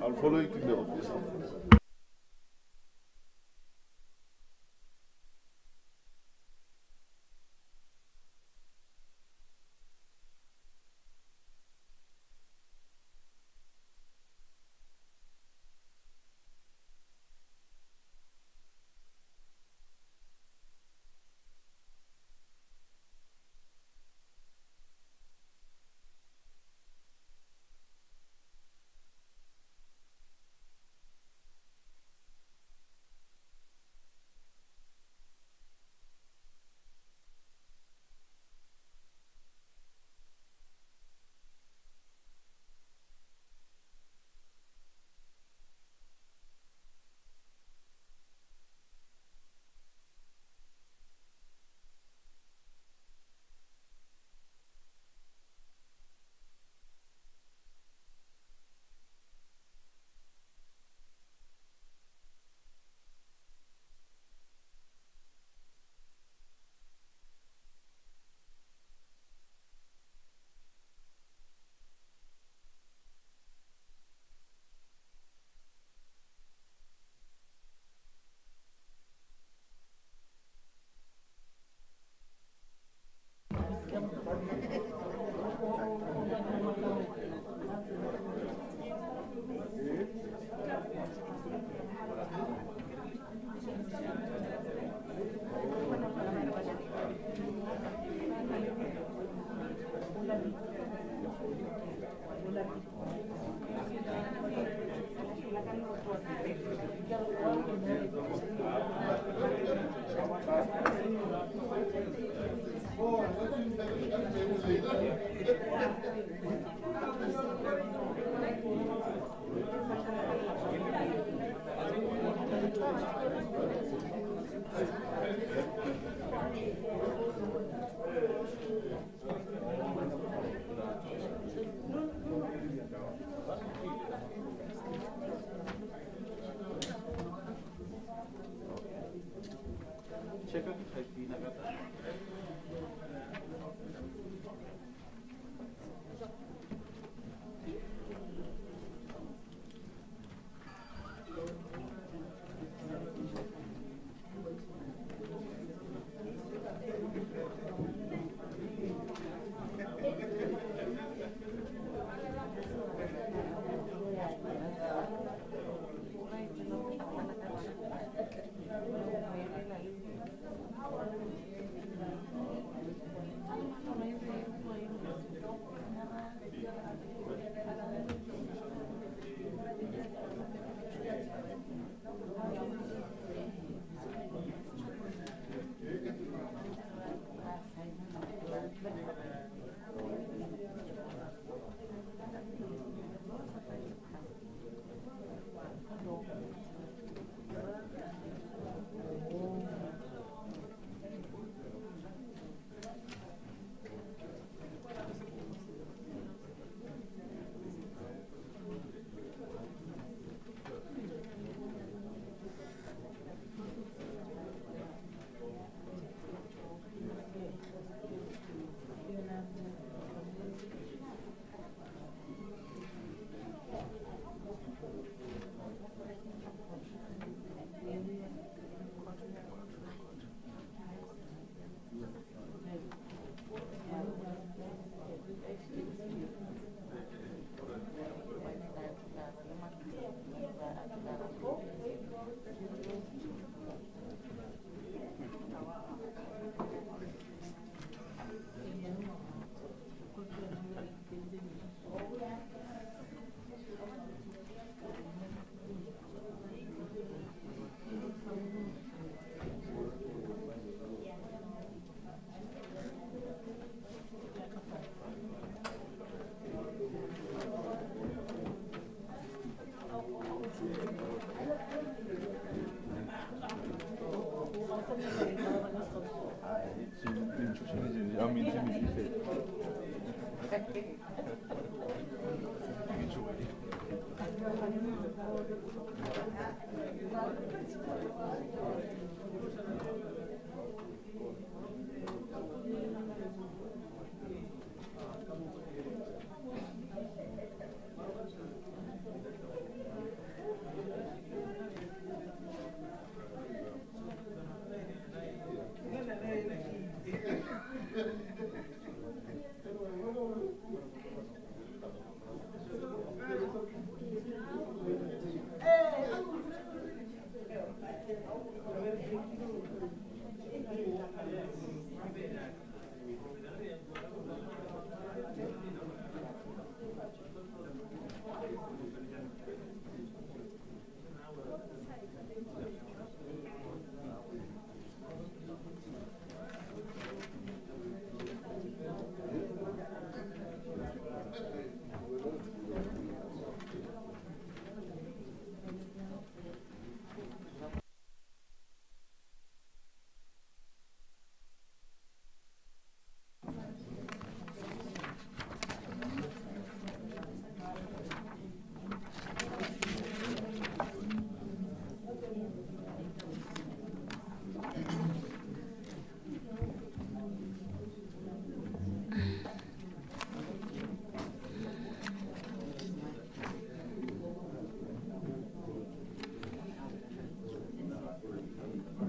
I'll follow you to the office.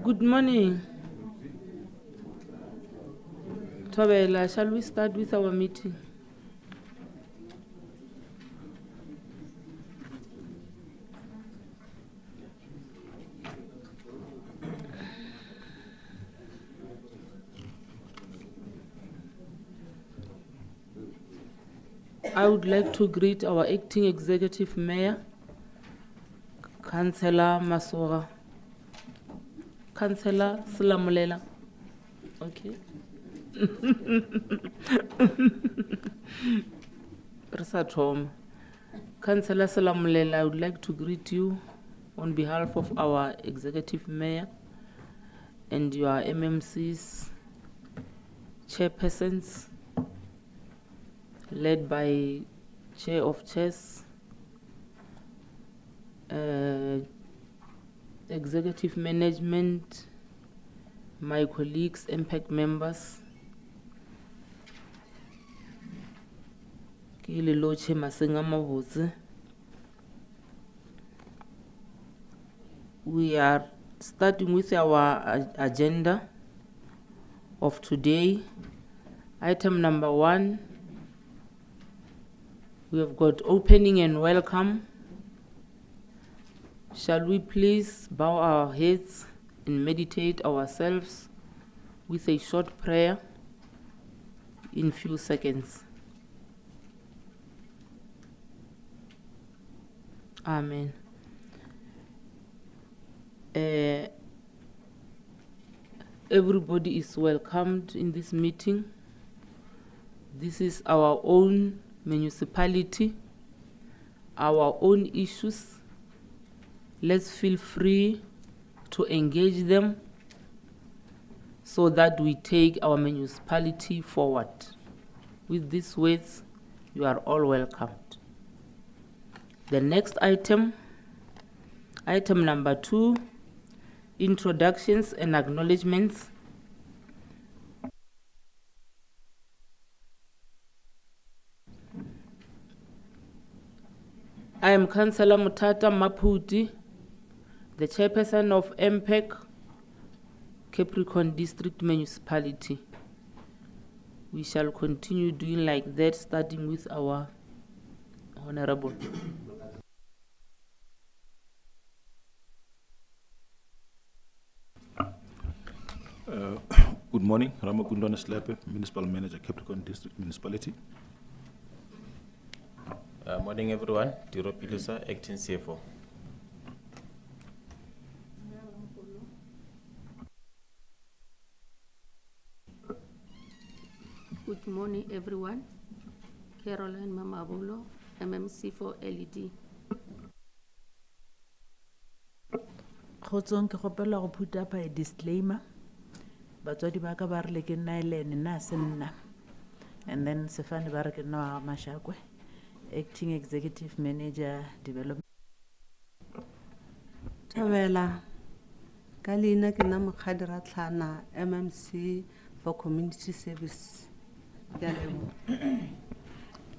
Good morning. Tobela, shall we start with our meeting? I would like to greet our acting executive mayor, Councillor Masora. Councillor Sulamulela. Okay. Councillor Sulamulela, I would like to greet you on behalf of our executive mayor and your MMCs, chairpersons, led by Chair of Chairs, executive management, my colleagues, MPAC members, we are starting with our agenda of today. Item number 1, we have got opening and welcome. Shall we please bow our heads and meditate ourselves with a short prayer in few seconds. Amen. Everybody is welcomed in this meeting. This is our own municipality, our own issues. Let's feel free to engage them so that we take our municipality forward. With these words, you are all welcomed. The next item number 2, introductions and acknowledgements. I am Councillor Mutata Maputi, the chairperson of MPAC, Capricorn District Municipality. We shall continue doing like that, starting with our Honorable. Good morning, Ramakundana Slepe, Municipal Manager, Capricorn District Municipality. Morning everyone, Tiro Pilusa, Acting CFO. Good morning everyone, Caroline Mamabulo, MMC for LED. Khotsong ke gopela go put up a disclaimer. Batswadi ba ka ba re le ke nna Elene na se nna. And then Sefane ba re ke nna wa Mashakwe, Acting Executive Manager Development. Thabela ka leina ke nna Mokgadira Tlhana, MMC for Community Service.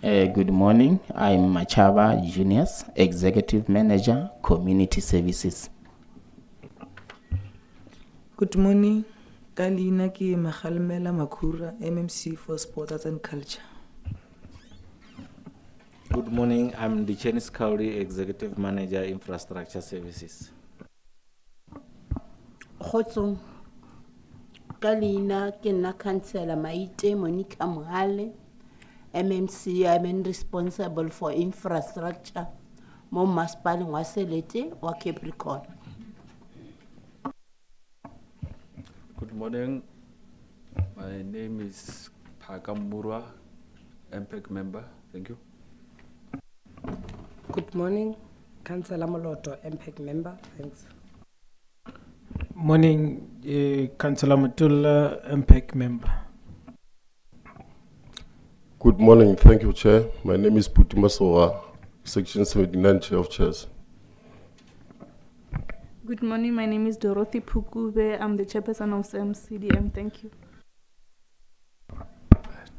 Good morning, I'm Machaba Juniors, Executive Manager, Community Services. Good morning, Kalina ki Mahalmela Makura, MMC for Sport Arts and Culture. Good morning, I'm the Chinese Kauri, Executive Manager, Infrastructure Services. Khotsong ka leina ke nna Councillor Maite Monica Mohale, MMC. I'm responsible for infrastructure mo Municipal wa Selete wa Capricorn. Good morning, my name is Pakam Murwa, MPAC member. Thank you. Good morning, Councillor Moloto, MPAC member. Thanks. Morning, Councillor Matula, MPAC member. Good morning, thank you, Chair. My name is Putima Soa, Section 79, Chair of Chairs. Good morning, my name is Dorothy Pukube. I'm the chairperson of CDM. Thank you.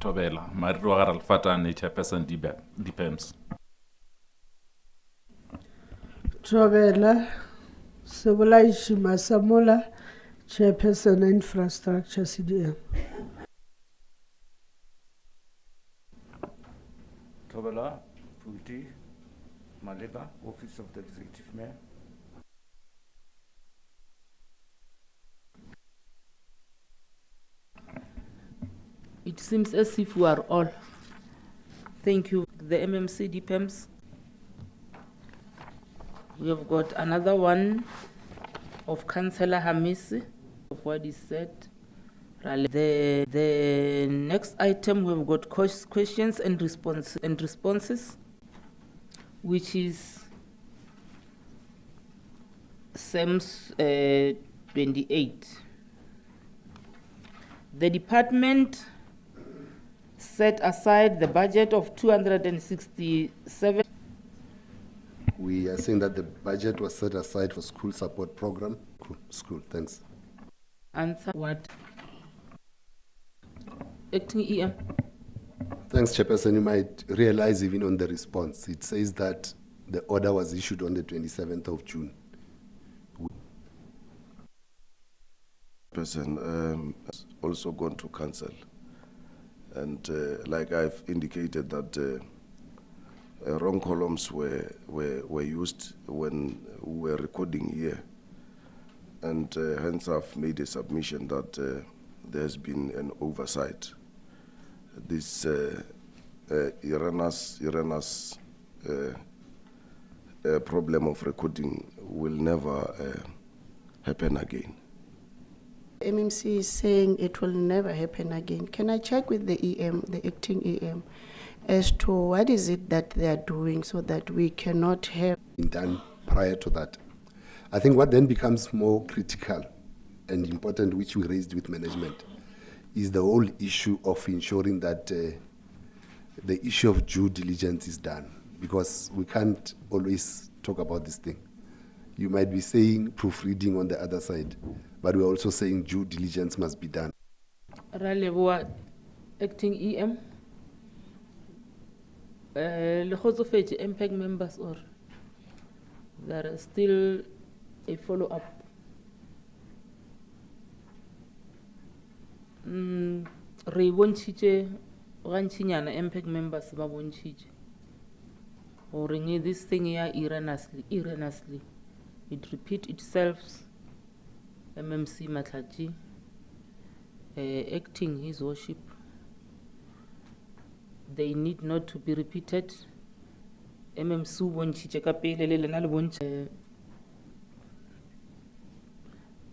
Tobela, Maruagar Alfatani, chairperson DPEMS. Tobela, Sobola Ishima Samola, chairperson infrastructure CDM. Tobela, Puti, Maleba, Office of the Executive Mayor. It seems as if we are all. Thank you, the MMC DPEMS. We have got another one of Councillor Hamisi, of what is said. The next item, we've got questions and responses, which is SEMS 28. The department set aside the budget of 267. We are saying that the budget was set aside for school support program. School, thanks. Answer what? Acting EM. Thanks, Chairperson. You might realize even on the response, it says that the order was issued on the 27th of June. Person also gone to council, and like I've indicated that wrong columns were used when we were recording here. and hence I've made a submission that there has been an oversight. This erroneous problem of recording will never happen again. MMC is saying it will never happen again. Can I check with the EM, the acting EM, as to what is it that they are doing so that we cannot have been done prior to that? I think what then becomes more critical and important, which we raised with management, is the whole issue of ensuring that the issue of due diligence is done, because we can't always talk about this thing. You might be saying proofreading on the other side, but we're also saying due diligence must be done. Raleboa, acting EM. Le kgotsofetse MPAC members, or there is still a follow-up? Re bontshitse gantšinyana MPAC members ba bontšhitše gore this thing ya erroneously it repeat itself. MMC Matlaji, acting His Worship, they need not to be repeated. MMC bontšhitše ka pele le lena le bontšhe.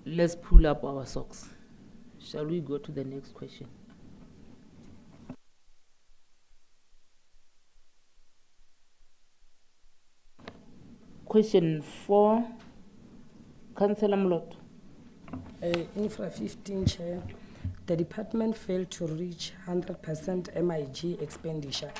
Let's pull up our socks. Shall we go to the next question? Question 4, Councillor Mlot. Infra 15, Chair. The department failed to reach 100% MIG expenditure.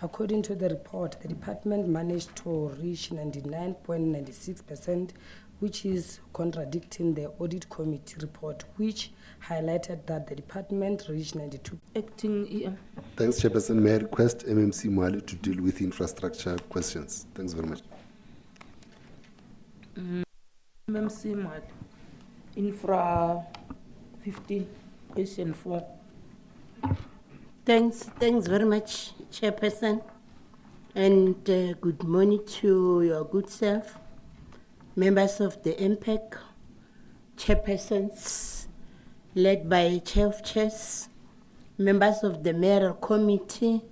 According to the report, the department managed to reach 99.96%, which is contradicting the audit committee report, which highlighted that the department reached 92%. Acting EM. Thanks, Chairperson. May I request MMC Mwali to deal with infrastructure questions? Thanks very much. MMC Mwali. Infra 15, question 4. Thanks very much, Chairperson, and good morning to your good self, members of the MPAC, chairpersons, led by Chair of Chairs, members of the Mayoral Committee,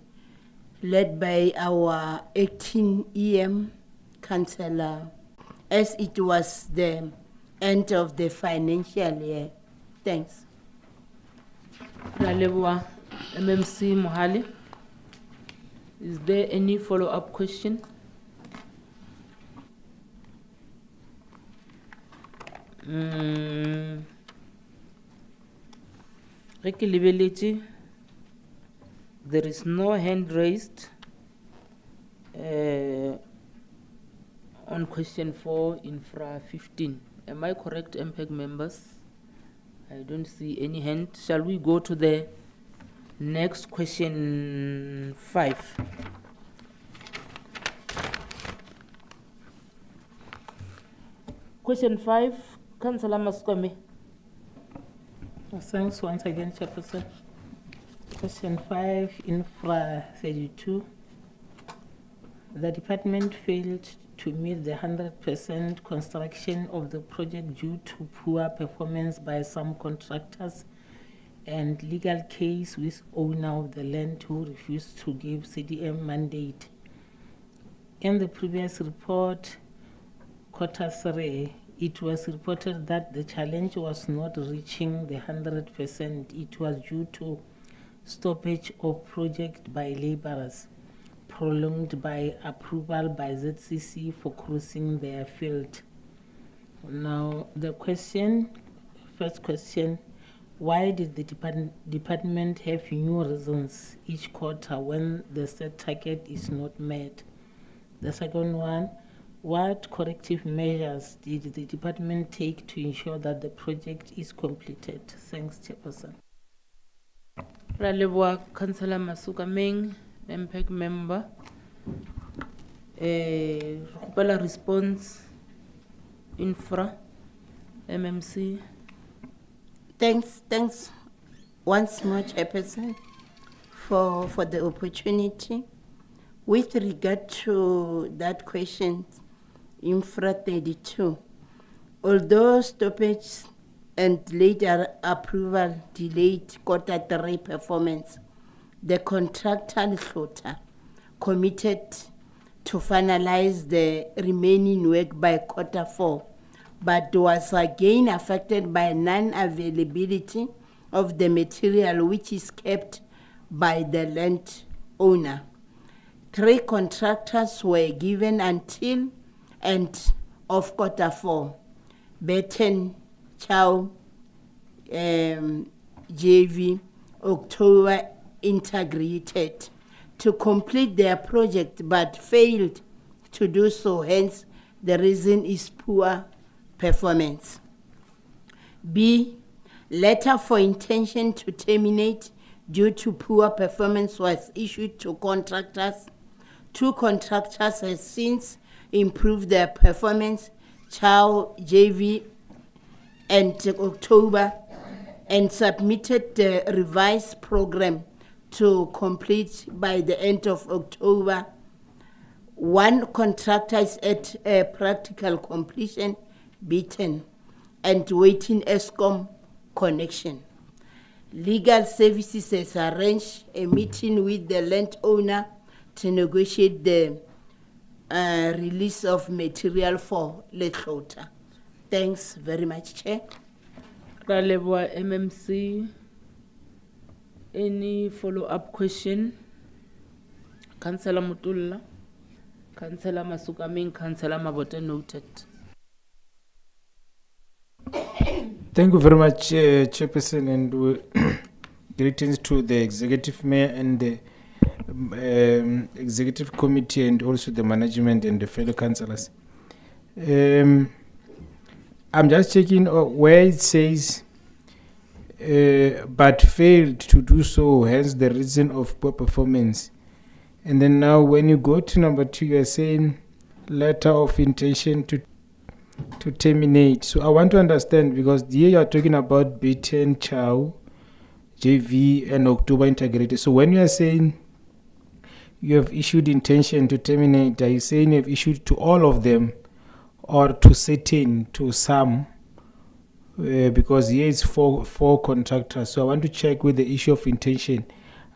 led by our acting EM, Councillor, as it was the end of the financial year. Thanks. Raleboa, MMC Mohali. Is there any follow-up question? There is no hand raised on question 4, infra 15. Am I correct, MPAC members? I don't see any hand. Shall we go to the next question 5? Question 5, Councillor Maskome. Thanks once again, Chairperson. Question 5, Infra 32. The department failed to meet the 100% construction of the project due to poor performance by some contractors and legal case with owner of the land who refused to give CDM mandate. In the previous report, quarter 3, it was reported that the challenge was not reaching the 100%. It was due to stoppage of project by laborers, prolonged by approval by ZCC for crossing their field. Now, the question, first question, why did the department have new reasons each quarter when the set target is not met? The second one, what corrective measures did the department take to ensure that the project is completed? Thanks, Chairperson. Raleboa, Councillor Masuka Meng, MPAC member. Response, infra, MMC. Thanks once more, Chairperson, for the opportunity. With regard to that question, Infra 32, Although stoppage and later approval delayed quarter 3 performance, the contractor Hlota committed to finalize the remaining work by quarter 4, but was again affected by non-availability of the material which is kept by the land owner. 3 contractors were given until end of quarter 4. Betten, Chow, JV, October integrated to complete their project but failed to do so, hence the reason is poor performance. B, letter for intention to terminate due to poor performance was issued to contractors. 2 contractors have since improved their performance, Chow, JV, and October, and submitted the revised program to complete by the end of October. 1 contractor is at practical completion, beaten, and waiting ESCOM connection. Legal Services has arranged a meeting with the landowner to negotiate the release of material for Hlota. Thanks very much, Chair. Raleboa MMC. Any follow-up question? Councillor Mutulla, Councillor Masukaming, Councillor Mabote noted. Thank you very much, Chairperson, and greetings to the Executive Mayor and the Executive Committee and also the management and the fellow councillors. I'm just checking where it says but failed to do so, hence the reason of poor performance. And then now when you go to number 2, you are saying letter of intention to terminate. So I want to understand, because here you are talking about Beaten, Chow, JV, and October integrated. So when you are saying you have issued intention to terminate, are you saying you have issued to all of them or to certain, to some? Because here is four contractors. So I want to check with the issue of intention.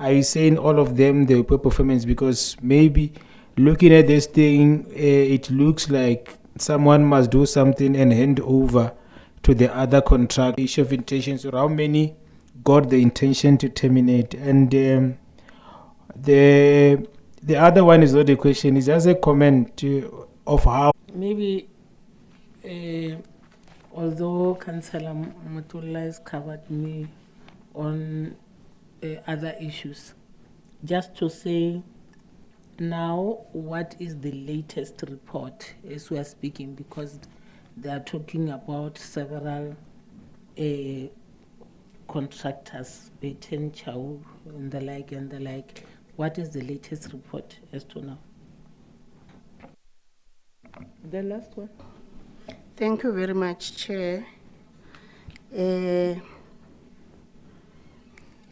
Are you saying all of them, the poor performance? Because maybe looking at this thing, it looks like someone must do something and hand over to the other contract. Issue of intention. So how many got the intention to terminate? And the other one is not a question. It's just a comment of how. Maybe, although Councillor Mutulla has covered me on other issues, just to say now what is the latest report as we are speaking, because they are talking about several contractors, Beaten, Chow, and the like. What is the latest report as to now? The last one. Thank you very much, Chair.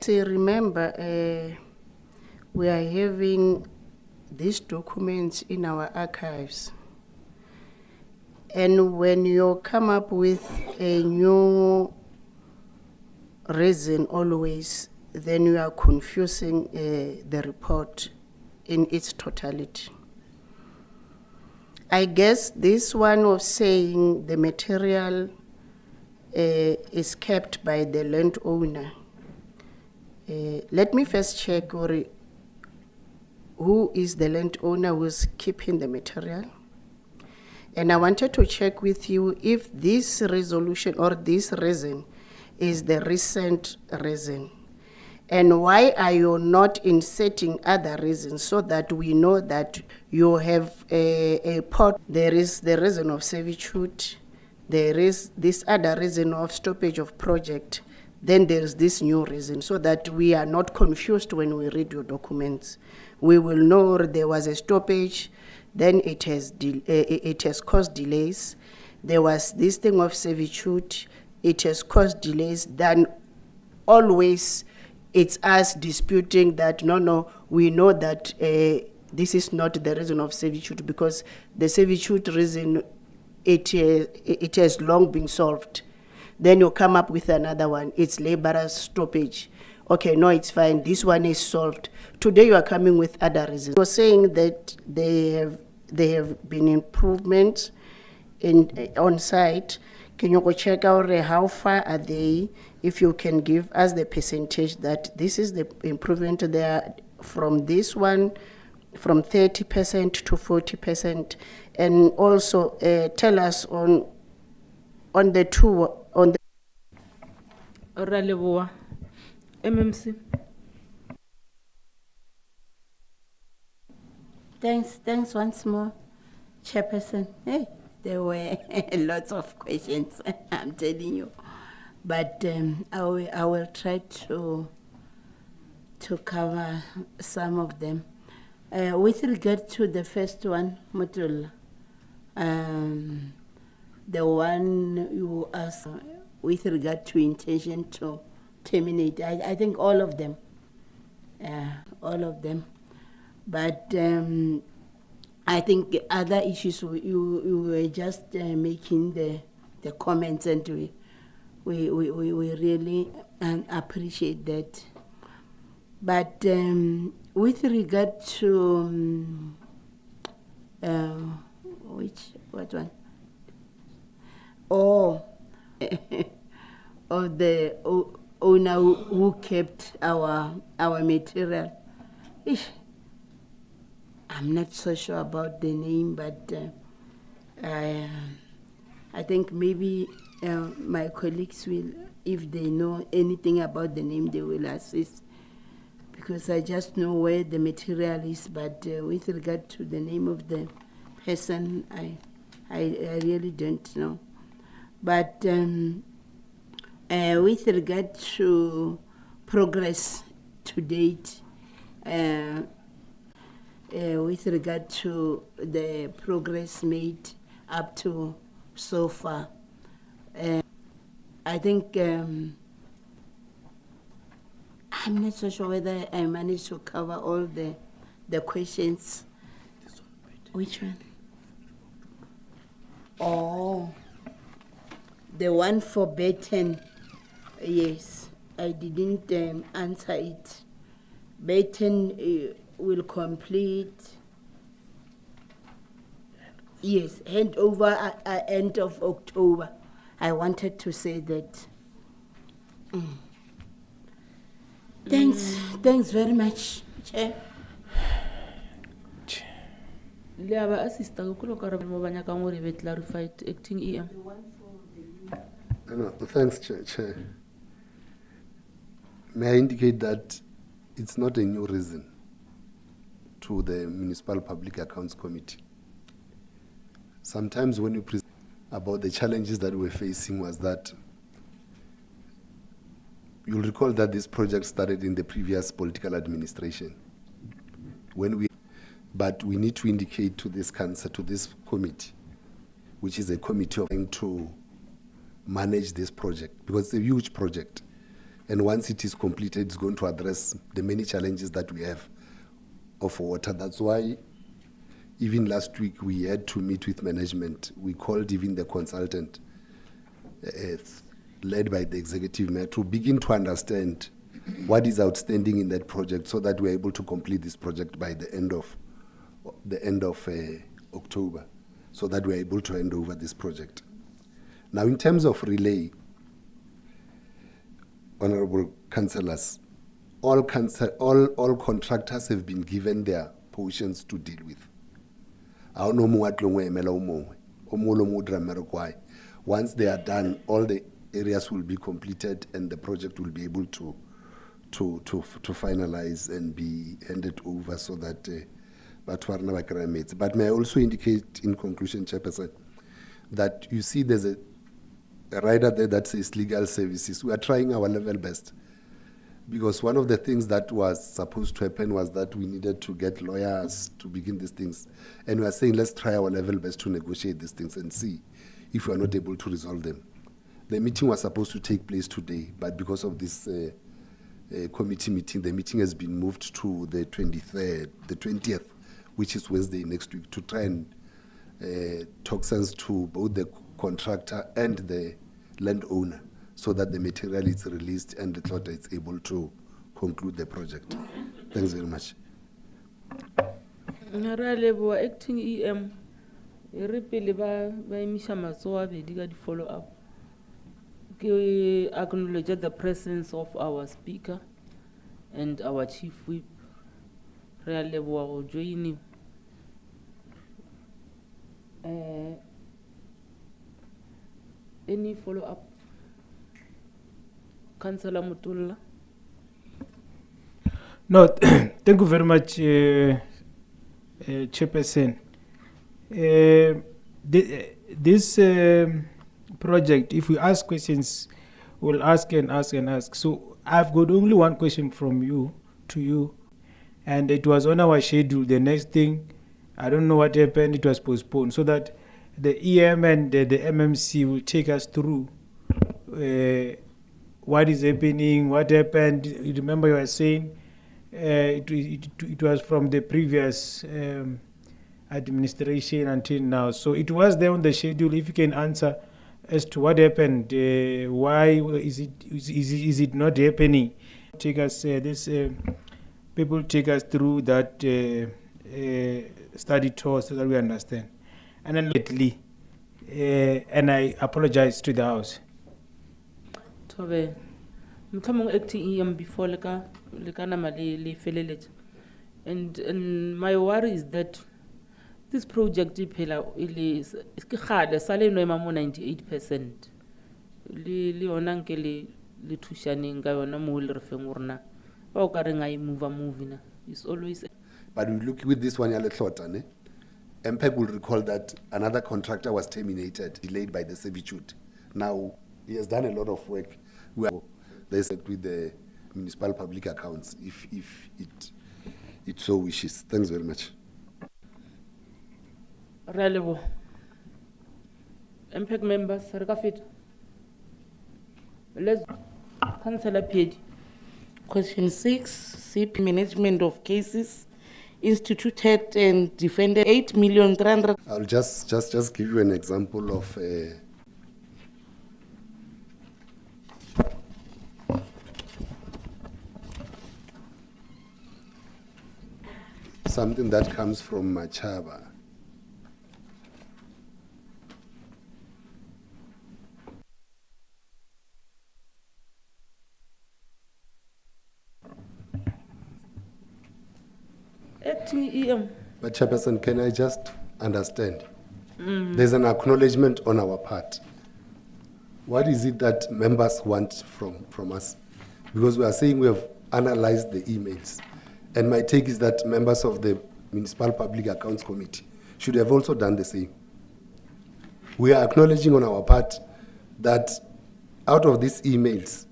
To remember, we are having these documents in our archives. And when you come up with a new reason always, then you are confusing the report in its totality. I guess this one of saying the material is kept by the landowner. Let me first check who is the landowner who is keeping the material. And I wanted to check with you if this resolution or this reason is the recent reason. And why are you not inserting other reasons so that we know that you have a part? There is the reason of servitude, there is this other reason of stoppage of project, then there is this new reason, so that we are not confused when we read your documents. We will know there was a stoppage, then it has caused delays. There was this thing of servitude, it has caused delays. Then always it's us disputing that, no, we know that this is not the reason of servitude, because the servitude reason it has long been solved. Then you come up with another one. It's laborers stoppage. Okay, no, it's fine. This one is solved. Today you are coming with other reasons. You're saying that there have been improvements on site. Can you go check out how far are they? If you can give us the percentage that this is the improvement there from this one, from 30% to 40%, and also tell us on the two on the. Raleboa, MMC. Thanks once more, Chairperson. Hey, there were lots of questions, I'm telling you. But I will try to cover some of them. With regard to the first one, Mutula, the one you asked with regard to intention to terminate, I think all of them. But I think other issues you were just making the comments, and we really appreciate that. But with regard to what one? Oh, of the owner who kept our material. Ish. I'm not so sure about the name, but I think maybe my colleagues will, if they know anything about the name, they will assist. Because I just know where the material is, but with regard to the name of the person, I really don't know. But with regard to progress to date, with regard to the progress made up to so far, I think I'm not so sure whether I managed to cover all the questions. Which one? Oh, the one for Baton. Yes, I didn't answer it. Baton will complete. Yes, hand over at end of October. I wanted to say that. Thanks very much, Chair. Liaba assista kulo karabo mo banya ka ngore be clarified acting EM. No, thanks, Chair. May I indicate that it's not a new reason to the Municipal Public Accounts Committee. Sometimes when you present about the challenges that we're facing was that you'll recall that this project started in the previous political administration. But we need to indicate to this council, to this committee, which is a committee of to manage this project, because it's a huge project. And once it is completed, it's going to address the many challenges that we have of water. That's why even last week we had to meet with management. We called even the consultant, led by the executive mayor, to begin to understand what is outstanding in that project so that we're able to complete this project by the end of October, so that we're able to hand over this project. Now, in terms of relay, honorable councillors, all contractors have been given their portions to deal with. Once they are done, all the areas will be completed and the project will be able to finalize and be handed over so that but may I also indicate in conclusion, Chairperson, that you see there's a rider there that says legal services. We are trying our level best, because one of the things that was supposed to happen was that we needed to get lawyers to begin these things. And we are saying, let's try our level best to negotiate these things and see if we are not able to resolve them. The meeting was supposed to take place today, but because of this committee meeting, the meeting has been moved to the 20th, which is Wednesday next week, to try and toxins to both the contractor and the landowner so that the material is released and the clotter is able to conclude the project. Thanks very much. Ngaralebo acting EM re pele ba emisha matsoho a bedi ka di follow up. Ke acknowledge the presence of our speaker and our chief whip. Re a leboha go join any follow up? Councillor Mutulla. No, thank you very much, Chairperson. This project, if we ask questions, we'll ask and ask and ask. So I've got only one question from you to you, and it was on our schedule. The next thing, I don't know what happened, it was postponed, so that the EM and the MMC will take us through what is happening, what happened. You remember you were saying it was from the previous administration until now. So it was there on the schedule. If you can answer as to what happened, why is it not happening? Take us people take us through that study tour so that we understand. And then lately, and I apologize to the House. Tobe, mtamong acting EM before leka nama le felelet. And my worry is that this project is khale sale no mamo 98%. Le onanke le thushaneng ka yona mo le re feng urna. Ba o ka re ngai move na. It's always. But we look with this one, MPAC will recall that another contractor was terminated, delayed by the servitude. Now, he has done a lot of work. We are with the municipal public accounts, if it so wishes. Thanks very much. Relevant. MPAC members, Rekafit. Let's Councillor Piedi. Question 6, CP management of cases instituted and defended 8,300,000. I'll just give you an example of something that comes from Machaba. Acting EM. But Chairperson, can I just understand? There's an acknowledgement on our part. What is it that members want from us? Because we are saying we have analyzed the emails. And my take is that members of the Municipal Public Accounts Committee should have also done the same. We are acknowledging on our part that out of these emails,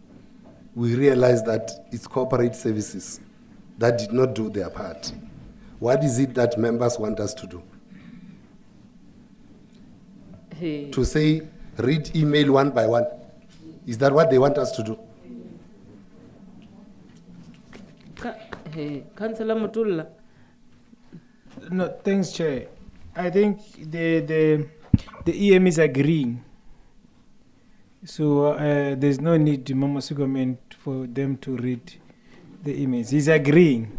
we realize that it's corporate services that did not do their part. What is it that members want us to do? Hey. To say, read email one by one. Is that what they want us to do? Hey, Councillor Mutulla. No, thanks, Chair. I think the EM is agreeing. So there's no need, Mama Sugamen, for them to read the emails. He's agreeing.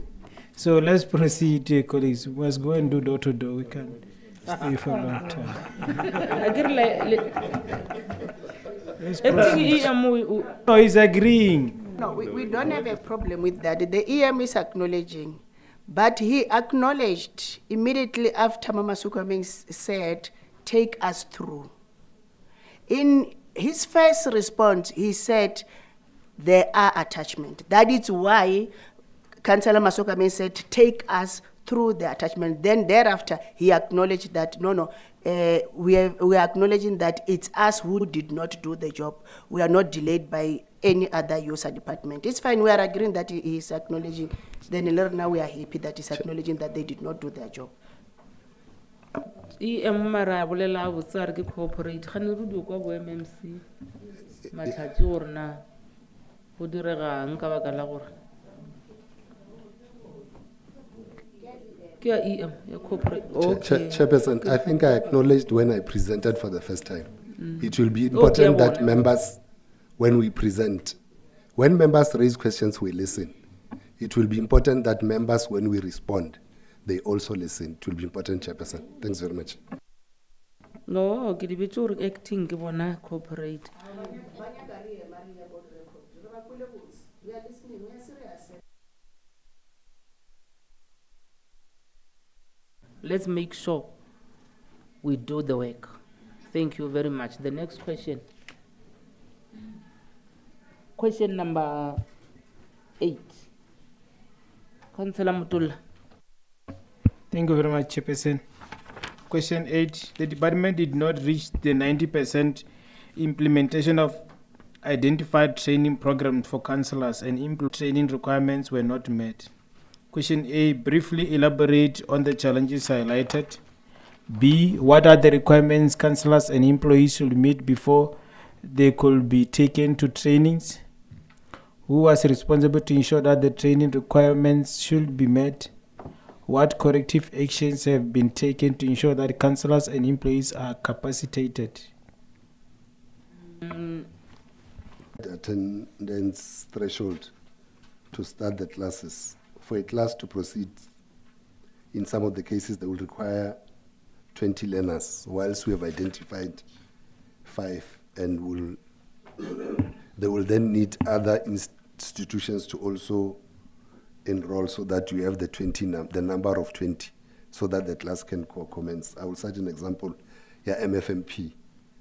So let's proceed, colleagues. We must go and do door to door. We can stay for a long time. No, he's agreeing. No, we don't have a problem with that. The EM is acknowledging. But he acknowledged immediately after Mama Sukameng said, take us through. In his first response, he said, there are attachments. That is why Councillor Masokameng said, take us through the attachment. Then thereafter, he acknowledged that, we are acknowledging that it's us who did not do the job. We are not delayed by any other user department. It's fine, we are agreeing that he is acknowledging. Then now we are happy that he's acknowledging that they did not do their job. Mara bolela botsare ke corporate khane rudu kwa bo MMC mathatsi gore na go diregang ka baka la gore Ke ya EM, ya corporate. Chairperson, I think I acknowledged when I presented for the first time. Mm. It will be Oh, important ke ya that bona. members, when we present, when members raise questions, we listen. It will be important that members, when we respond, they also listen. It will be important, Chairperson. Thanks very much. No, ke di bitse hore acting ke bona corporate. Let's make sure we do the work. Thank you very much. The next question. Question number 8. Councillor Mutulla. Thank you very much, Chairperson. Question 8. The department did not reach the 90% implementation of identified training programs for councillors and training requirements were not met. Question A. Briefly elaborate on the challenges highlighted. B. What are the requirements councillors and employees should meet before they could be taken to trainings? Who was responsible to ensure that the training requirements should be met? What corrective actions have been taken to ensure that councillors and employees are capacitated? Attendance threshold to start the classes. For a class to proceed, in some of the cases, they will require 20 learners, whilst we have identified 5, and they will then need other institutions to also enroll, so that you have the number of 20, so that the class can commence. I will cite an example. MFMP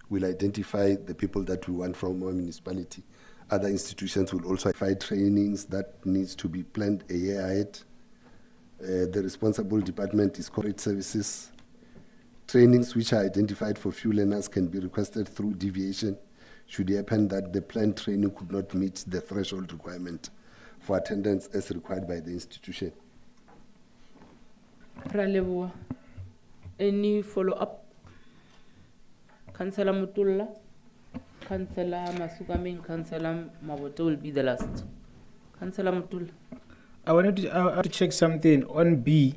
will identify the people that we want from our municipality. Other institutions will also provide trainings that needs to be planned a year ahead. The responsible department is corporate services. Trainings which are identified for few learners can be requested through deviation should it happen that the planned training could not meet the threshold requirement for attendance as required by the institution. Raleboa. Any follow-up? Councillor Mutulla, Councillor Masukaming, Councillor Mabote will be the last. Councillor Mutulla. I wanted to check something on B.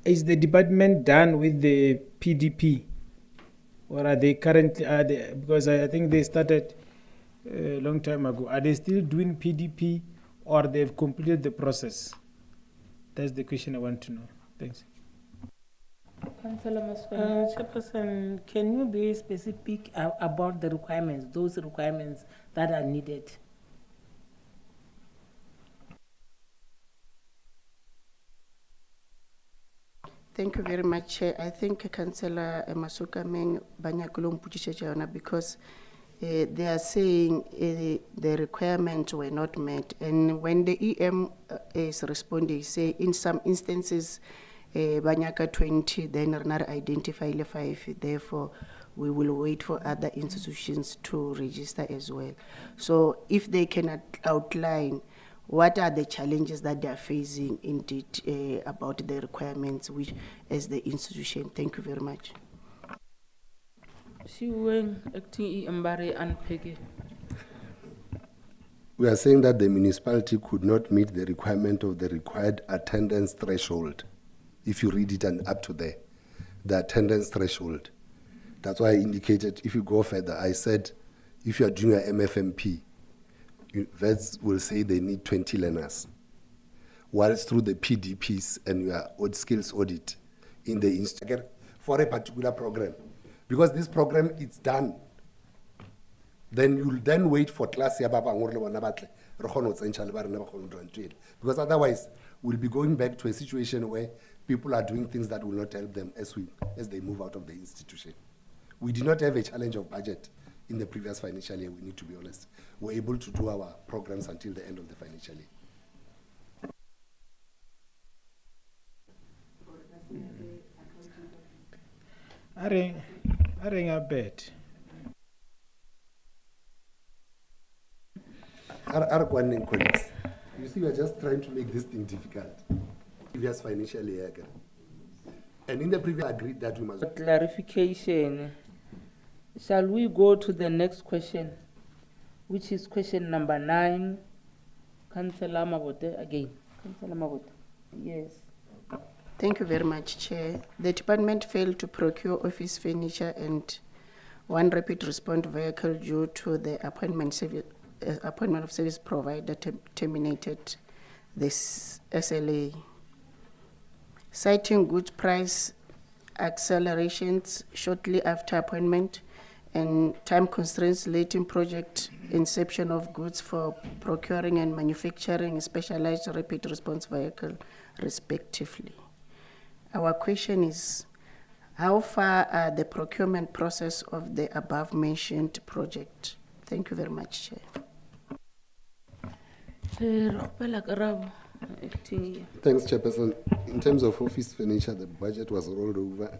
Is the department done with the PDP? Or are they currently, because I think they started a long time ago. Are they still doing PDP or they've completed the process? That's the question I want to know. Thanks. Councillor Masukaming. Chairperson, can you be specific about the requirements, those requirements that are needed? Thank you very much, Chair. I think Councillor Masukaming Banyakulong Puchichayana, because they are saying the requirements were not met, and when the EM is responding, say in some instances Banyaka 20, then not identify 5, therefore we will wait for other institutions to register as well. So if they cannot outline what are the challenges that they are facing indeed about the requirements which as the institution. Thank you very much. Acting Mbare and Peggy. We are saying that the municipality could not meet the requirement of the required attendance threshold. If you read it and up to there, the attendance threshold. That's why I indicated, if you go further, I said, if you are doing an MFMP, vets will say they need 20 learners. Whilst through the PDPs and your skills audit in the institute for a particular program, because this program is done, then you'll then wait for class because otherwise we'll be going back to a situation where people are doing things that will not help them as they move out of the institution. We did not have a challenge of budget in the previous financial year, we need to be honest. We're able to do our programs until the end of the financial year. I ring a bet. You see, we are just trying to make this thing difficult. Previous financial year. And in the previous agreed that we must... Clarification. Shall we go to the next question, which is question number 9? Councillor Mabote again. Councillor Mabote. Yes. Thank you very much, Chair. The department failed to procure office furniture and one rapid response vehicle due to the appointment of service provider terminated this SLA. Citing goods price accelerations shortly after appointment and time constraints late in project inception of goods for procuring and manufacturing a specialized rapid response vehicle, respectively. Our question is, how far are the procurement process of the above mentioned project? Thank you very much, Chair. Thanks, Chairperson. In terms of office furniture, the budget was rolled over,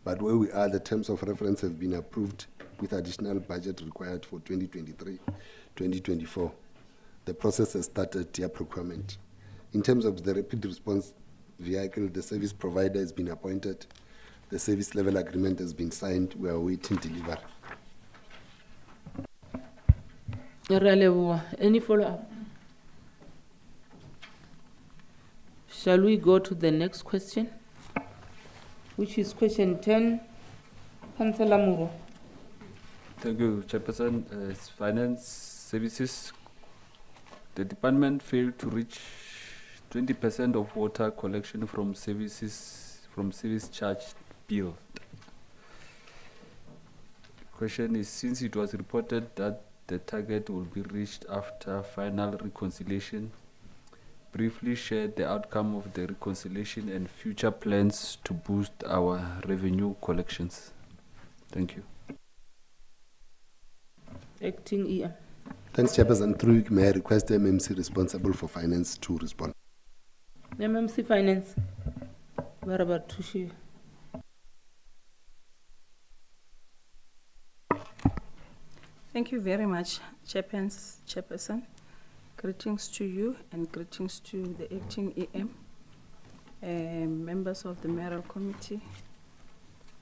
but where we are, the terms of reference have been approved with additional budget required for 2023-2024. The process has started tier procurement. In terms of the rapid response vehicle, the service provider has been appointed. The service level agreement has been signed. We are awaiting delivery. Any follow-up? Shall we go to the next question, which is question 10, Councillor Muro. Thank you, Chairperson. As Finance Services, the department failed to reach 20% of water collection from service charge bill. Question is, since it was reported that the target will be reached after final reconciliation, briefly share the outcome of the reconciliation and future plans to boost our revenue collections. Thank you. Acting EM. Thanks, Chairperson. Through you, may I request the MMC responsible for finance to respond. MMC Finance. What about Tushi? Thank you very much, Chairperson. Greetings to you and greetings to the acting EM, members of the mayoral committee,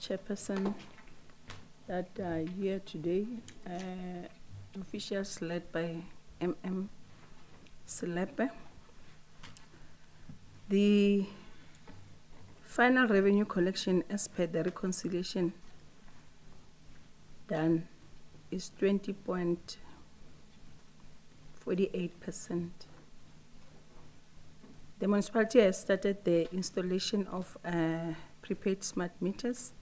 Chairperson that are here today, officials led by MM Selepe. The final revenue collection as per the reconciliation done is 20.48%. The municipality has started the installation of prepaid smart meters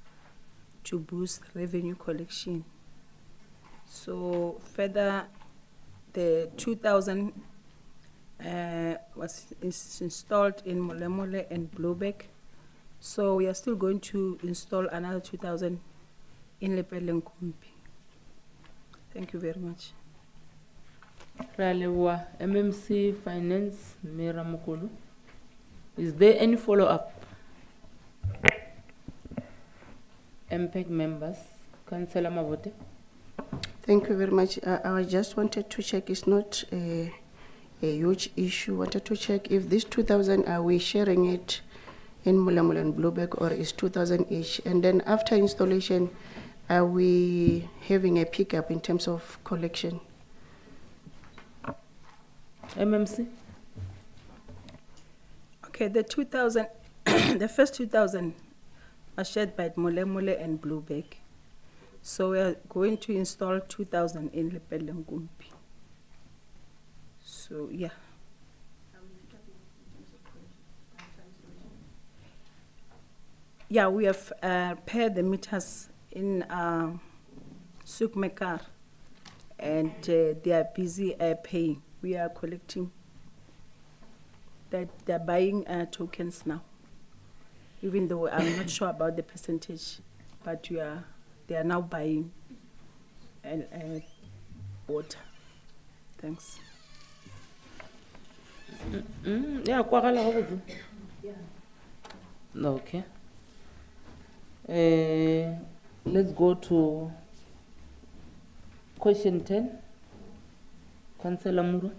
to boost revenue collection. So further, the 2,000 is installed in Molemole and Bluebeck. So we are still going to install another 2,000 in Lepelenkumpi. Thank you very much. Ralewa, MMC Finance, Mera Mukulu. Is there any follow-up? MPAC members, Councillor Mavote. Thank you very much. I just wanted to check, it's not a huge issue. Wanted to check if this 2,000, are we sharing it in Mulamula and Bluebeck, or is 2,000 each? And then after installation, are we having a pickup in terms of collection? MMC? Okay, the 2,000, the first 2,000 are shared by Molemole and Bluebeck. So we are going to install 2,000 in Lepelenkumpi. So, yeah. Yeah, we have paired the meters in Sukmekar, and they are busy paying. We are collecting that they're buying tokens now, even though I'm not sure about the percentage, but they are now buying water. Thanks. Yeah, okay. Let's go to question 10. Councillor Muro.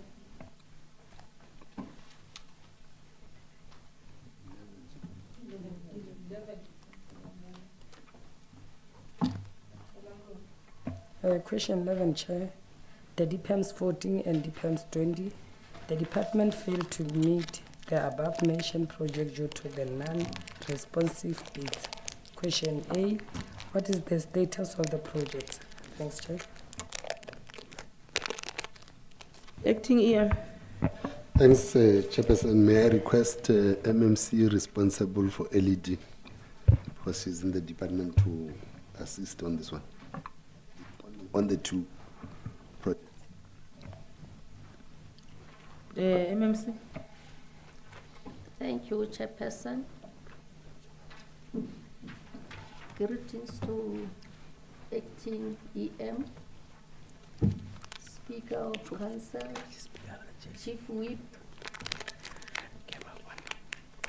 Question 11, Chair. The DPAMS 14 and DPAMS 20, the department failed to meet the above mentioned project due to the non-responsive bids. Question A, what is the status of the project? Thanks, Chair. Acting EM. Thanks, Chairperson. May I request MMC responsible for LED, because she's in the department, to assist on this one, on the two projects. MMC. Thank you, Chairperson. Greetings to Acting EM, Speaker of Council, Chief Whip,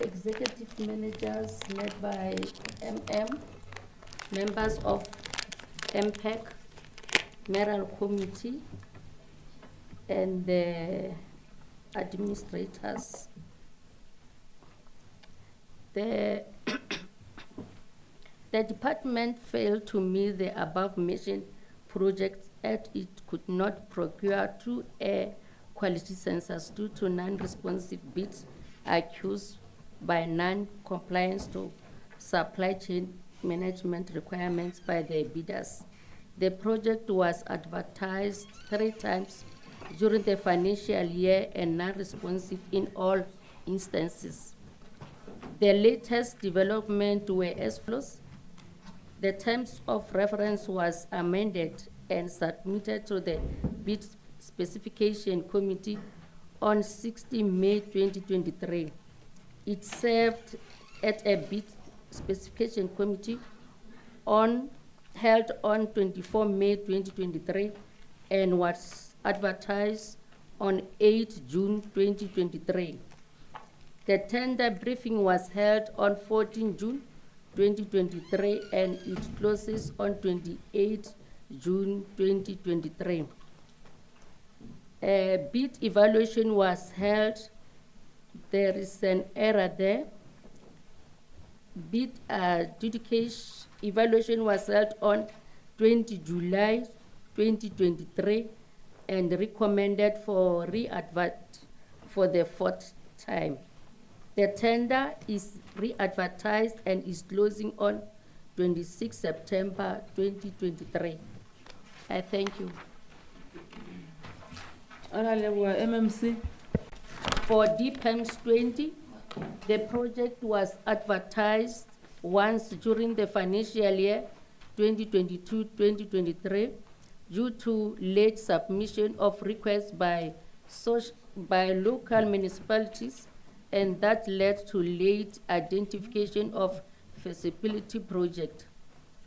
Executive Managers led by MM, members of MPAC, Mayoral Committee, and the administrators. The department failed to meet the above mentioned projects as it could not procure true air quality sensors due to non-responsive bids accused by non-compliance to supply chain management requirements by the bidders. The project was advertised 3 times during the financial year and non-responsive in all instances. The latest development were as follows. The terms of reference was amended and submitted to the bid specification committee on 16 May 2023. It served at a bid specification committee held on 24 May 2023 and was advertised on 8 June 2023. The tender briefing was held on 14 June 2023 and it closes on 28 June 2023. A bid evaluation was held. There is an error there. Bid adjudication evaluation was held on 20 July 2023 and recommended for re-advert for the 4th time. The tender is re-advertised and is closing on 26 September 2023. I thank you. MMC. For DPEMS 20, the project was advertised once during the financial year 2022-2023 due to late submission of requests by local municipalities, and that led to late identification of feasibility project.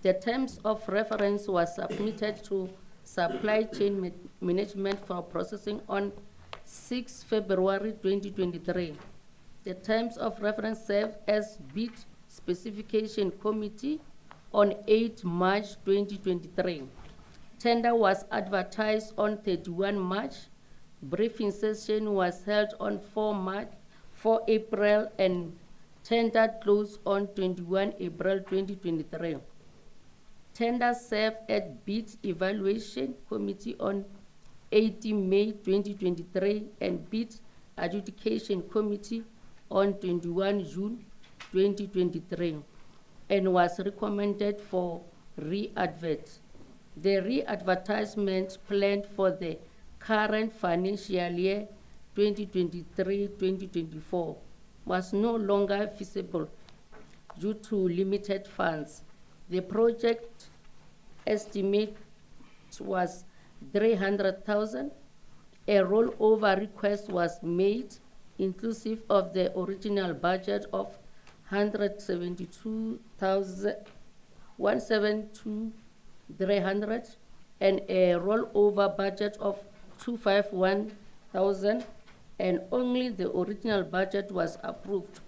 The terms of reference was submitted to supply chain management for processing on 6 February 2023. The terms of reference served as bid specification committee on 8 March 2023. Tender was advertised on 31 March. Briefing session was held on 4 April and tender closed on 21 April 2023. Tender served at bid evaluation committee on 18 May 2023 and bid adjudication committee on 21 June 2023 and was recommended for re-advert. The re-advertisement planned for the current financial year 2023-2024 was no longer feasible due to limited funds. The project estimate was 300,000. A rollover request was made inclusive of the original budget of 172,300 and a rollover budget of 251,000, and only the original budget was approved.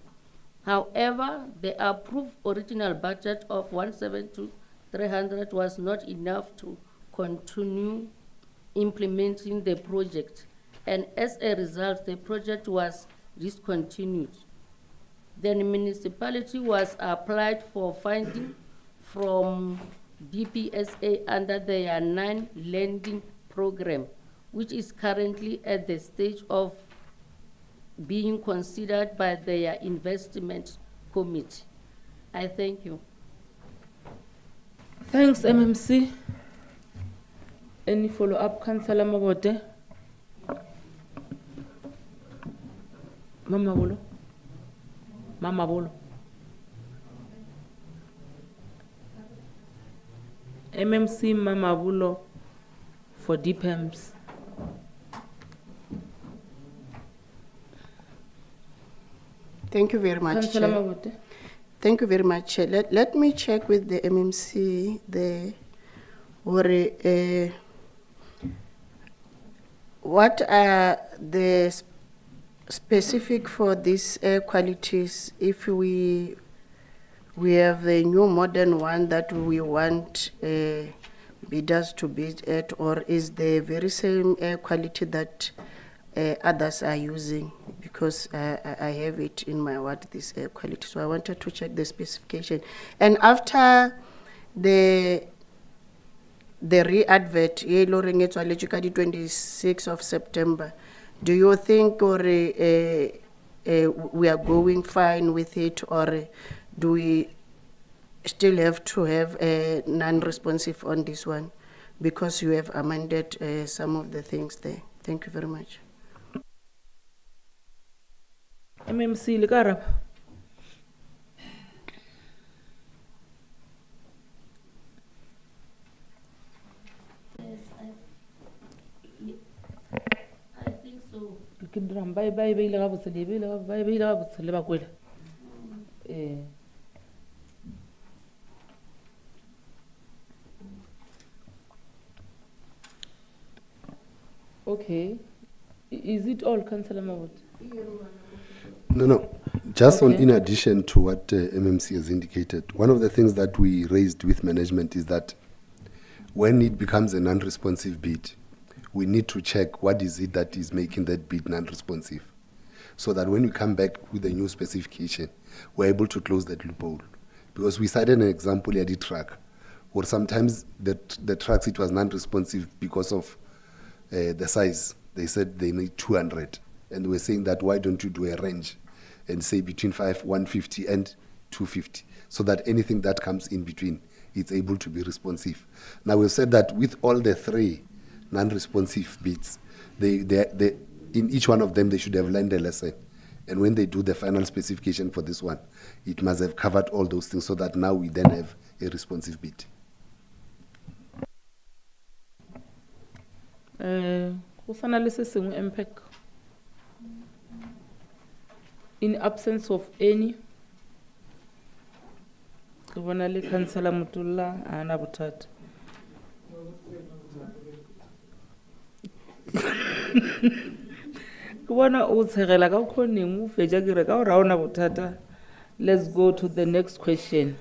However, the approved original budget of 172,300 was not enough to continue implementing the project, and as a result, the project was discontinued. The municipality was applied for funding from DPSA under their non-lending program, which is currently at the stage of being considered by their investment committee. I thank you. Thanks, MMC. Any follow-up, Councillor Mabote? Mama Bolo? Mama Bolo? MMC Mama Bolo for DPEMS. Thank you very much, Councillor Chair. Mabote? Thank you very much, Chair. Let me check with the MMC, what are the specific for these air qualities if we have the new modern one that we want bidders to bid at, or is the very same air quality that others are using? Because I have it in my ward, this air quality. So I wanted to check the specification. And after the re-advert, the 26th of September, do you think we are going fine with it, or do we still have to have a non-responsive on this one? Because you have amended some of the things there. Thank you very much. MMC Ligarab. I think so. Bye bye bye. Okay. Is it all, Councillor Mabut? No. Just Okay. in addition to what MMC has indicated, one of the things that we raised with management is that when it becomes a non-responsive bid, we need to check what is it that is making that bid non-responsive, so that when we come back with a new specification, we're able to close that loophole. Because we cited an example at the truck, where sometimes the trucks, it was non-responsive because of the size. They said they need 200, and we're saying that why don't you do a range and say between 150 and 250, so that anything that comes in between, it's able to be responsive. Now we've said that with all the three non-responsive bids, they in each one of them they should have learned a lesson, and when they do the final specification for this one, it must have covered all those things, so that now we then have a responsive bid. MPAC. In absence of any, Councillor Mutula and Abutat. Let's go to the next question.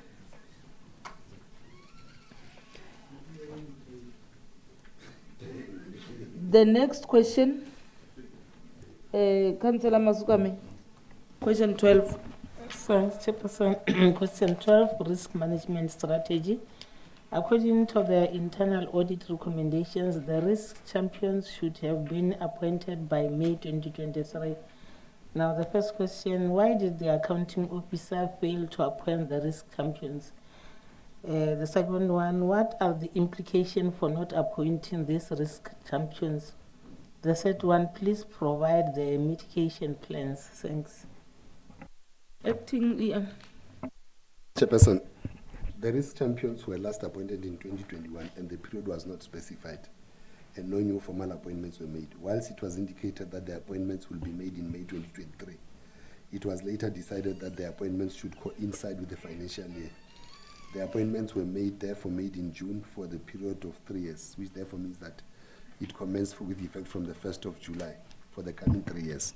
The next question, Councillor Masukame, question 12. Thanks, Chairperson. Question 12, risk management strategy. According to the internal audit recommendations, the risk champions should have been appointed by May 2023. Now, the first question, why did the accounting officer fail to appoint the risk champions? The second one, what are the implications for not appointing these risk champions? The third one, please provide the mitigation plans. Thanks. Acting Chairperson, the risk champions were last appointed in 2021, and the period was not specified, and no new formal appointments were made. Whilst it was indicated that the appointments will be made in May 2023, it was later decided that the appointments should coincide with the financial year. The appointments were therefore made in June for the period of 3 years, which therefore means that it commenced with effect from the 1st of July for the coming 3 years.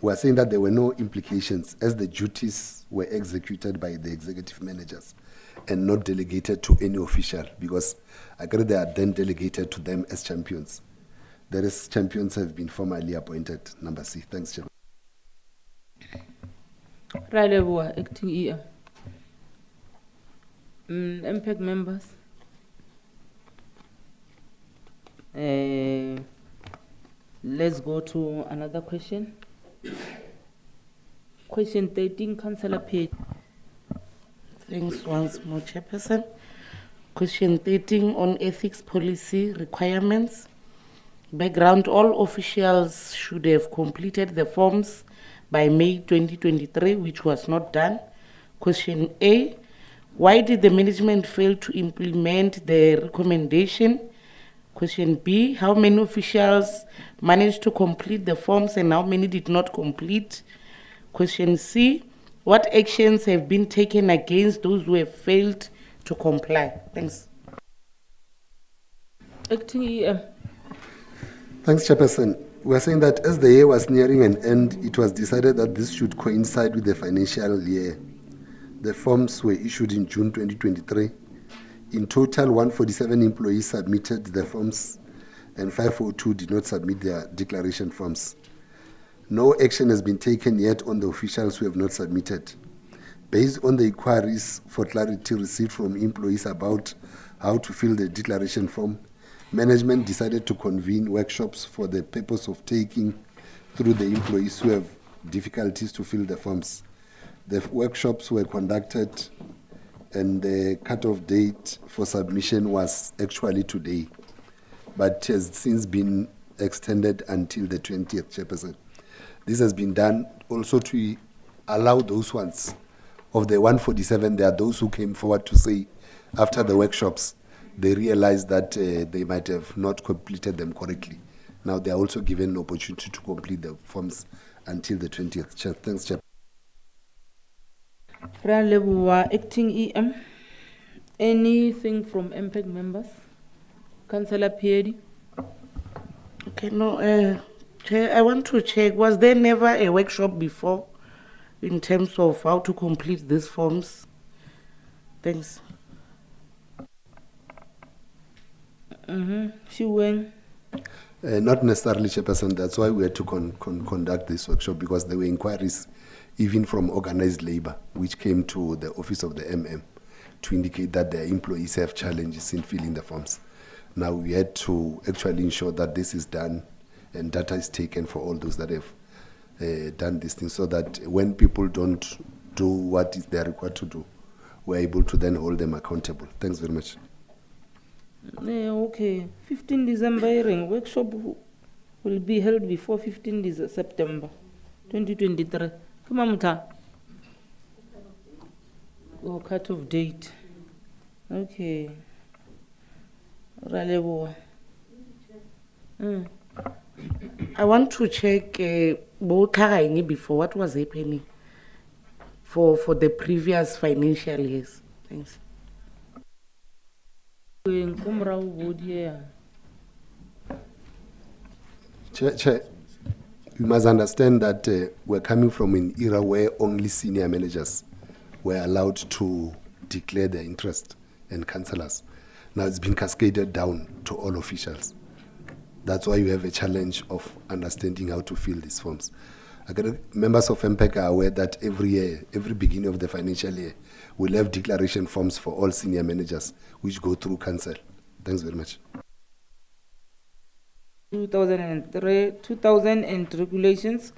We are saying that there were no implications, as the duties were executed by the executive managers and not delegated to any official, because I agree they are then delegated to them as champions. The risk champions have been formally appointed. Number C. Thanks, Chair. Ralewa, acting EM. MPAC members. Let's go to another question. Question 13, Councillor Page. Thanks once more, Chairperson. Question 13 on ethics policy requirements. Background, all officials should have completed the forms by May 2023, which was not done. Question A, why did the management fail to implement the recommendation? Question B, how many officials managed to complete the forms and how many did not complete? Question C, what actions have been taken against those who have failed to comply? Thanks. Acting EM. Thanks, Chairperson. We are saying that as the year was nearing an end, it was decided that this should coincide with the financial year. The forms were issued in June 2023. In total, 147 employees submitted the forms and 502 did not submit their declaration forms. No action has been taken yet on the officials who have not submitted. Based on the inquiries for clarity received from employees about how to fill the declaration form, management decided to convene workshops for the purpose of taking through the employees who have difficulties to fill the forms. The workshops were conducted and the cutoff date for submission was actually today, but has since been extended until the 20th, Chairperson. This has been done also to allow those ones, of the 147, there are those who came forward to say after the workshops, they realized that they might have not completed them correctly. Now they are also given an opportunity to complete the forms until the 20th. Thanks, Chair. Acting EM. Anything from MPAC members? Councillor Piedi. Okay, no, Chair, I want to check, was there never a workshop before in terms of how to complete these forms? Thanks. Not necessarily, Chairperson. That's why we had to conduct this workshop, because there were inquiries even from organized labor, which came to the office of the MM to indicate that their employees have challenges in filling the forms. Now we had to actually ensure that this is done and data is taken for all those that have done these things, so that when people don't do what is they're required to do, we're able to then hold them accountable. Thanks very much. Okay, 15 December hearing workshop will be held before 15 September 2023. Come on, oh, cut-off date. Okay. I want to check before what was happening for the previous financial years. Thanks. Chair, you must understand that we're coming from an era where only senior managers were allowed to declare their interest and councillors. Now it's been cascaded down to all officials. That's why you have a challenge of understanding how to fill these forms. Members of MPAC are aware that every year, every beginning of the financial year, we'll have declaration forms for all senior managers, which go through council. Thanks very much. 2000 regulations,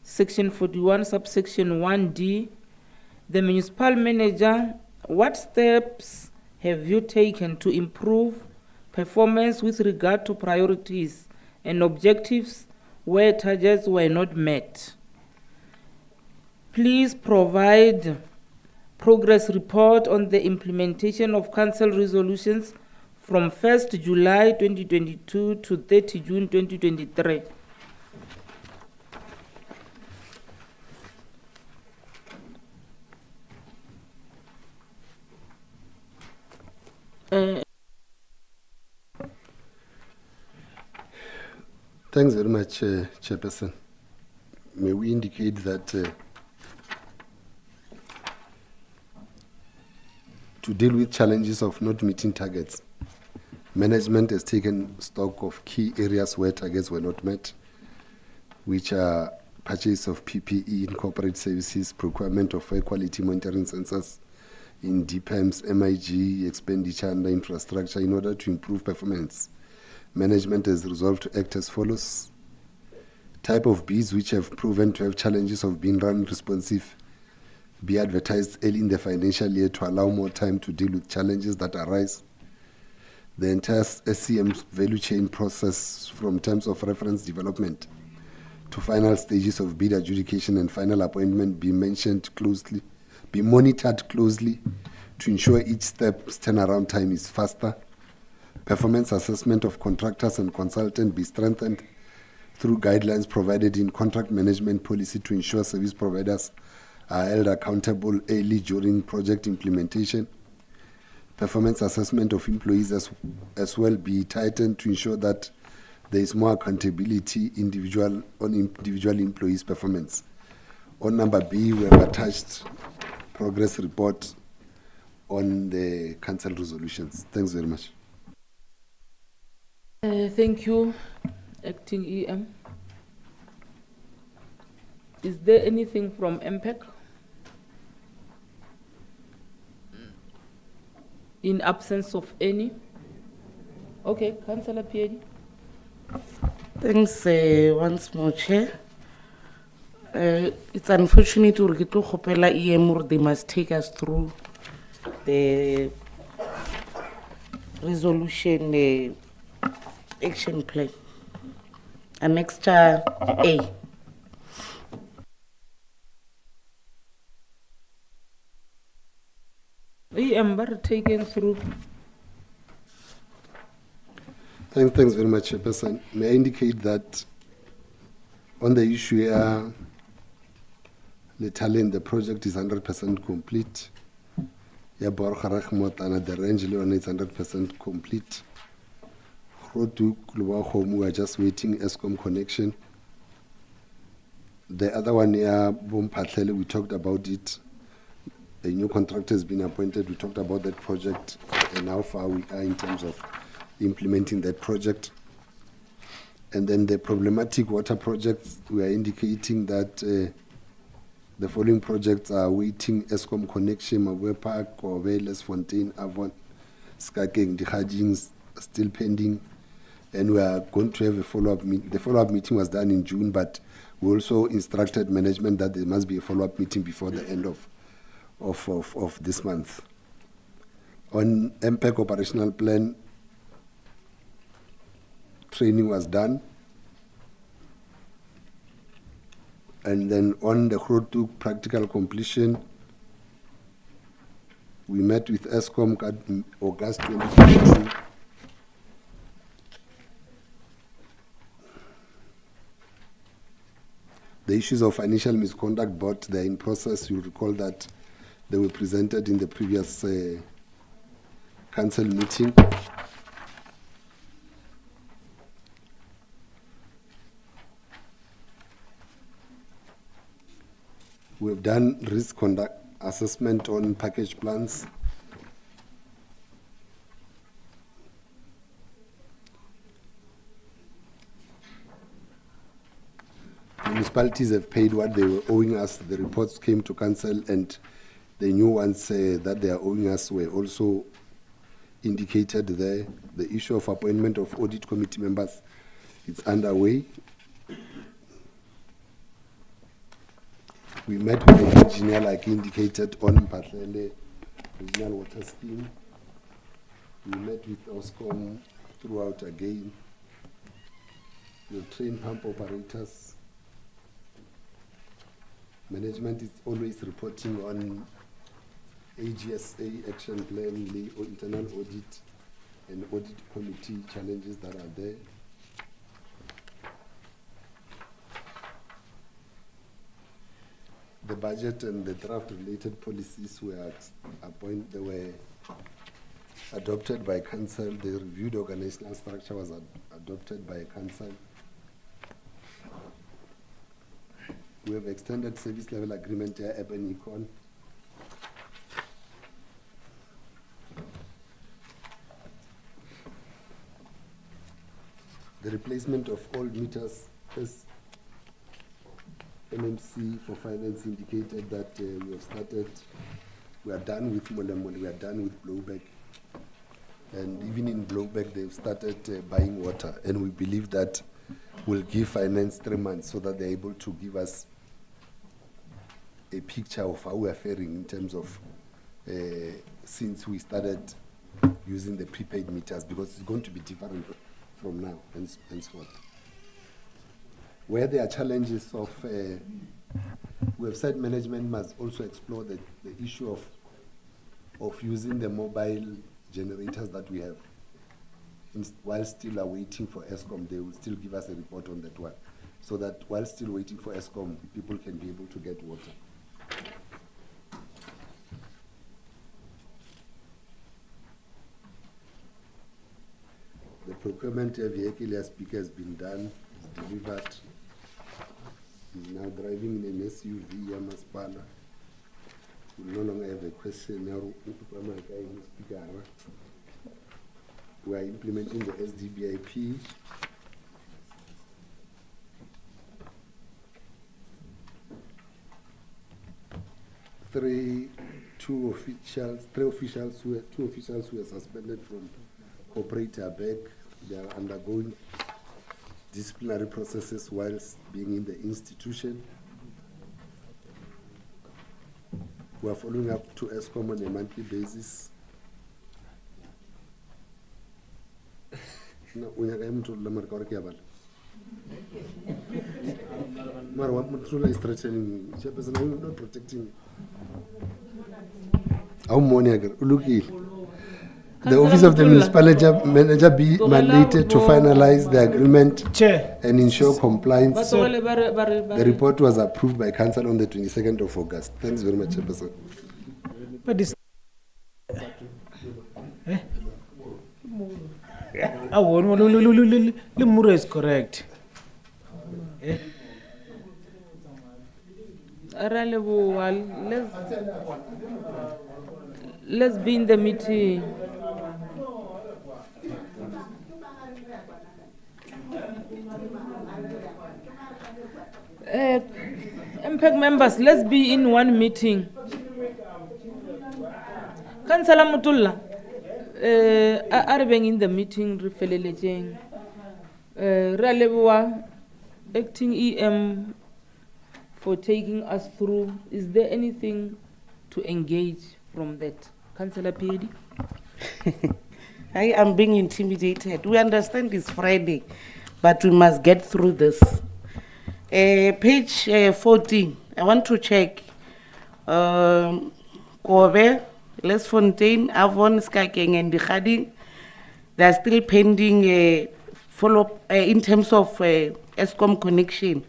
section 41, subsection 1D. The municipal manager, what steps have you taken to improve performance with regard to priorities and objectives where targets were not met? Please provide progress report on the implementation of council resolutions from 1st July 2022 to 30 June 2023. Thanks very much, Chairperson. May we indicate that to deal with challenges of not meeting targets, management has taken stock of key areas where targets were not met, which are purchase of PPE in corporate services, procurement of air quality monitoring sensors in DPAMs, MIG, expenditure under infrastructure in order to improve performance. Management has resolved to act as follows: Type of bids which have proven to have challenges of being run responsive be advertised early in the financial year to allow more time to deal with challenges that arise. The entire SCM value chain process from terms of reference development to final stages of bid adjudication and final appointment be monitored closely to ensure each step's turnaround time is faster. Performance assessment of contractors and consultants be strengthened through guidelines provided in contract management policy to ensure service providers are held accountable early during project implementation. Performance assessment of employees as well be tightened to ensure that there is more accountability on individual employees' performance. On number B, we have attached progress report on the council resolutions. Thanks very much. Thank you, Acting EM. Is there anything from MPAC? In absence of any? Okay, Councillor Piedi. Thanks once more, Chair. It's unfortunate they must take us through the resolution action plan. Annexure A. Taken through. Thanks very much, Chairperson. May I indicate that on the issue here, the project is 100% complete. The range is 100% complete. We are just waiting ESCOM connection. The other one here, we talked about it. A new contractor has been appointed. We talked about that project and how far we are in terms of implementing that project. And then the problematic water projects, we are indicating that the following projects are waiting: ESCOM connection, MPAC, Corveles, Fontaine, Avon, Skakeng, Dihadjings, still pending. And we are going to have a follow-up meeting. The follow-up meeting was done in June, but we also instructed management that there must be a follow-up meeting before the end of this month. On MPAC operational plan, training was done. And then on the road to practical completion, we met with ESCOM in August 2022. The issues of financial misconduct, but they're in process. You'll recall that they were presented in the previous council meeting. We've done risk conduct assessment on package plans. Municipalities have paid what they were owing us. The reports came to council, and the new ones that they are owing us were also indicated there. The issue of appointment of audit committee members is underway. We met with the engineer, like indicated, on Mpatlele Regional Water Scheme. We met with OSCOM throughout again. We train pump operators. Management is always reporting on AGSA action plan, the internal audit and audit committee challenges that are there. The budget and the draft related policies were adopted by council. The reviewed organizational structure was adopted by council. We have extended service level agreement here, Urban Econ. The replacement of all meters, as MMC for finance indicated that we have started, we are done with Molemole, we are done with Blowback. And even in Blowback, they've started buying water. And we believe that will give finance 3 months so that they're able to give us a picture of how we are faring in terms of since we started using the prepaid meters, because it's going to be different from now and so on. Where there are challenges of, we have said management must also explore the issue of using the mobile generators that we have. While still waiting for ESCOM, they will still give us a report on that one, so that while still waiting for ESCOM, people can be able to get water. The procurement vehicle speaker has been done, it's delivered. He's now driving in an SUV, Municipal. We no longer have a question now. We are implementing the SDBIP. Three officials were suspended from corporate ABEC. They are undergoing disciplinary processes whilst being in the institution. We are following up to ESCOM on a monthly basis. Is threatening, Chairperson, not protecting. The office of the municipal manager be mandated to finalize the agreement and ensure compliance. The report was approved by council on the 22nd of August. Thanks very much, Chairperson. But this Limura is correct. Let's be in the meeting. MPAC members, let's be in one meeting. Councillor Mutulla, are being in the meeting, refelelejeng. Ralewa, acting EM for taking us through. Is there anything to engage from that? Councillor Piedi? I am being intimidated. We understand it's Friday, but we must get through this. Page 14, I want to check. Kobe, Les Fontaine, Avon, Skakeng, and Dikhadi, they are still pending follow-up in terms of ESCOM connection.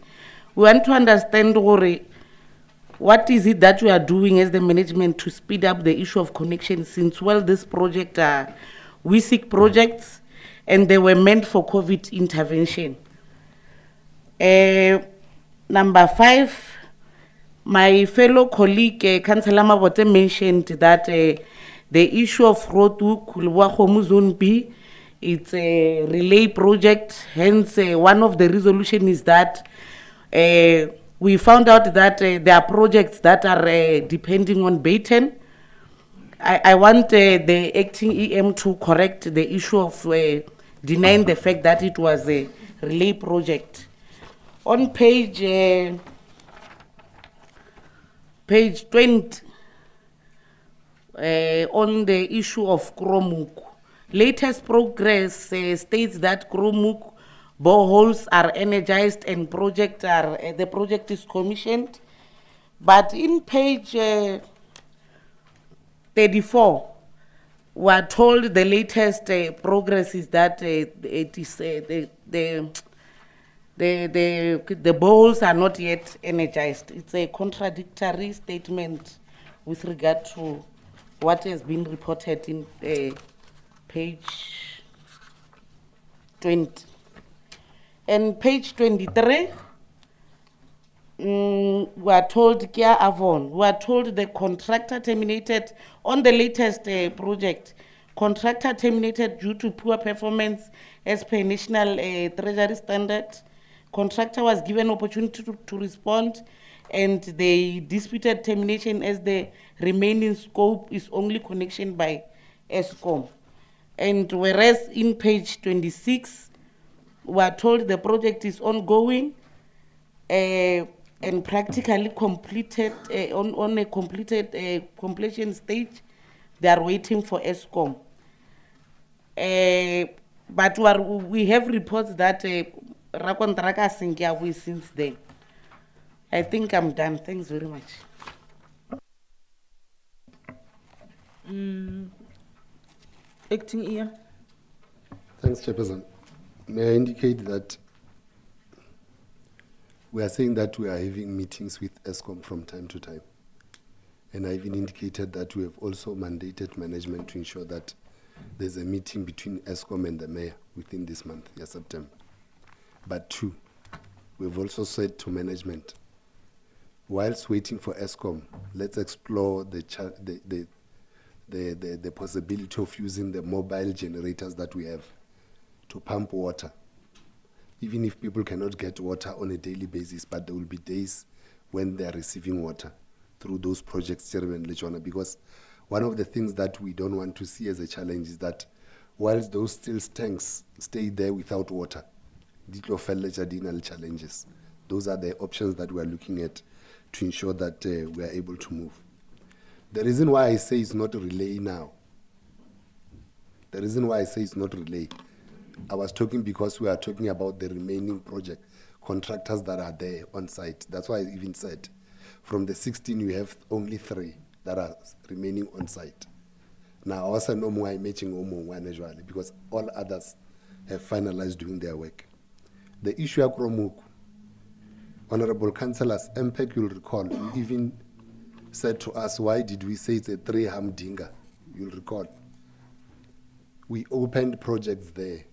We want to understand what is it that we are doing as the management to speed up the issue of connection, since, well, this project are WISIC projects and they were meant for COVID intervention. Number 5, my fellow colleague, Councillor Mabote, mentioned that the issue of Rotu Kulwahomu Zone B, it's a relay project. Hence, one of the resolution is that we found out that there are projects that are depending on Bayton. I want the acting EM to correct the issue of denying the fact that it was a relay project. On page 20, on the issue of Kromuk, latest progress states that Kromuk boreholes are energized and the project is commissioned. But in page 34, we are told the latest progress is that it is the boreholes are not yet energized. It's a contradictory statement with regard to what has been reported in page 20. And page 23, we are told Kia Avon, we are told the contractor terminated on the latest project. Contractor terminated due to poor performance as per national treasury standard. Contractor was given opportunity to respond, and they disputed termination as the remaining scope is only connection by ESCOM. And whereas in page 26, We are told the project is ongoing and practically completed, on a completed completion stage. They are waiting for ESCOM. But we have reports that Rakontraka Sinkiawi since then. I think I'm done. Thanks very much. Acting EM. Thanks, Chairperson. May I indicate that we are saying that we are having meetings with ESCOM from time to time. And I even indicated that we have also mandated management to ensure that there's a meeting between ESCOM and the mayor within this month, September. But two, we've also said to management, whilst waiting for ESCOM, let's explore the possibility of using the mobile generators that we have to pump water. Even if people cannot get water on a daily basis, but there will be days when they are receiving water through those projects, because one of the things that we don't want to see as a challenge is that whilst those still tanks stay there without water, challenges. Those are the options that we are looking at to ensure that we are able to move. The reason why I say it's not a relay now, I was talking because we are talking about the remaining project contractors that are there on site. That's why I even said from the 16, we have only 3 that are remaining on site. Now, I also know more matching one usually because all others have finalized doing their work. The issue of Kromuk, Honorable Councillors, MPAC, you'll recall, even said to us, why did we say it's a 3-ham dinga? You'll recall. We opened projects there,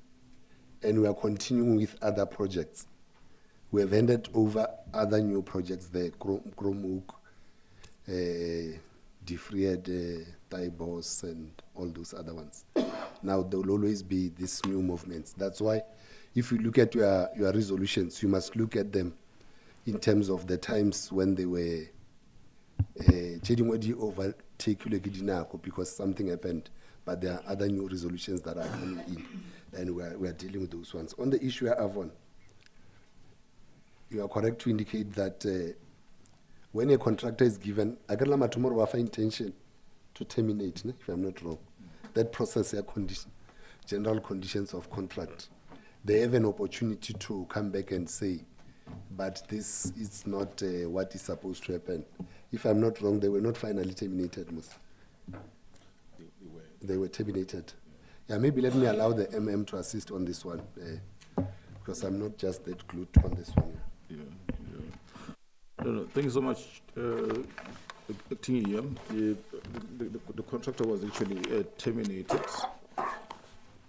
and we are continuing with other projects. We have handed over other new projects there, Kromuk, Defried, Taibos, and all those other ones. Now, there will always be these new movements. That's why, if you look at your resolutions, you must look at them in terms of the times when they were because something happened, but there are other new resolutions that are coming in, and we are dealing with those ones. On the issue of Avon, you are correct to indicate that when a contractor is given, Agarlama tomorrow will find intention to terminate, if I'm not wrong. That process, general conditions of contract, they have an opportunity to come back and say, but this is not what is supposed to happen. If I'm not wrong, they were not finally terminated, Musa. They were terminated. Yeah, maybe let me allow the MM to assist on this one, because I'm not just that glued on this one. No, thank you so much, Acting EM. The contractor was actually terminated,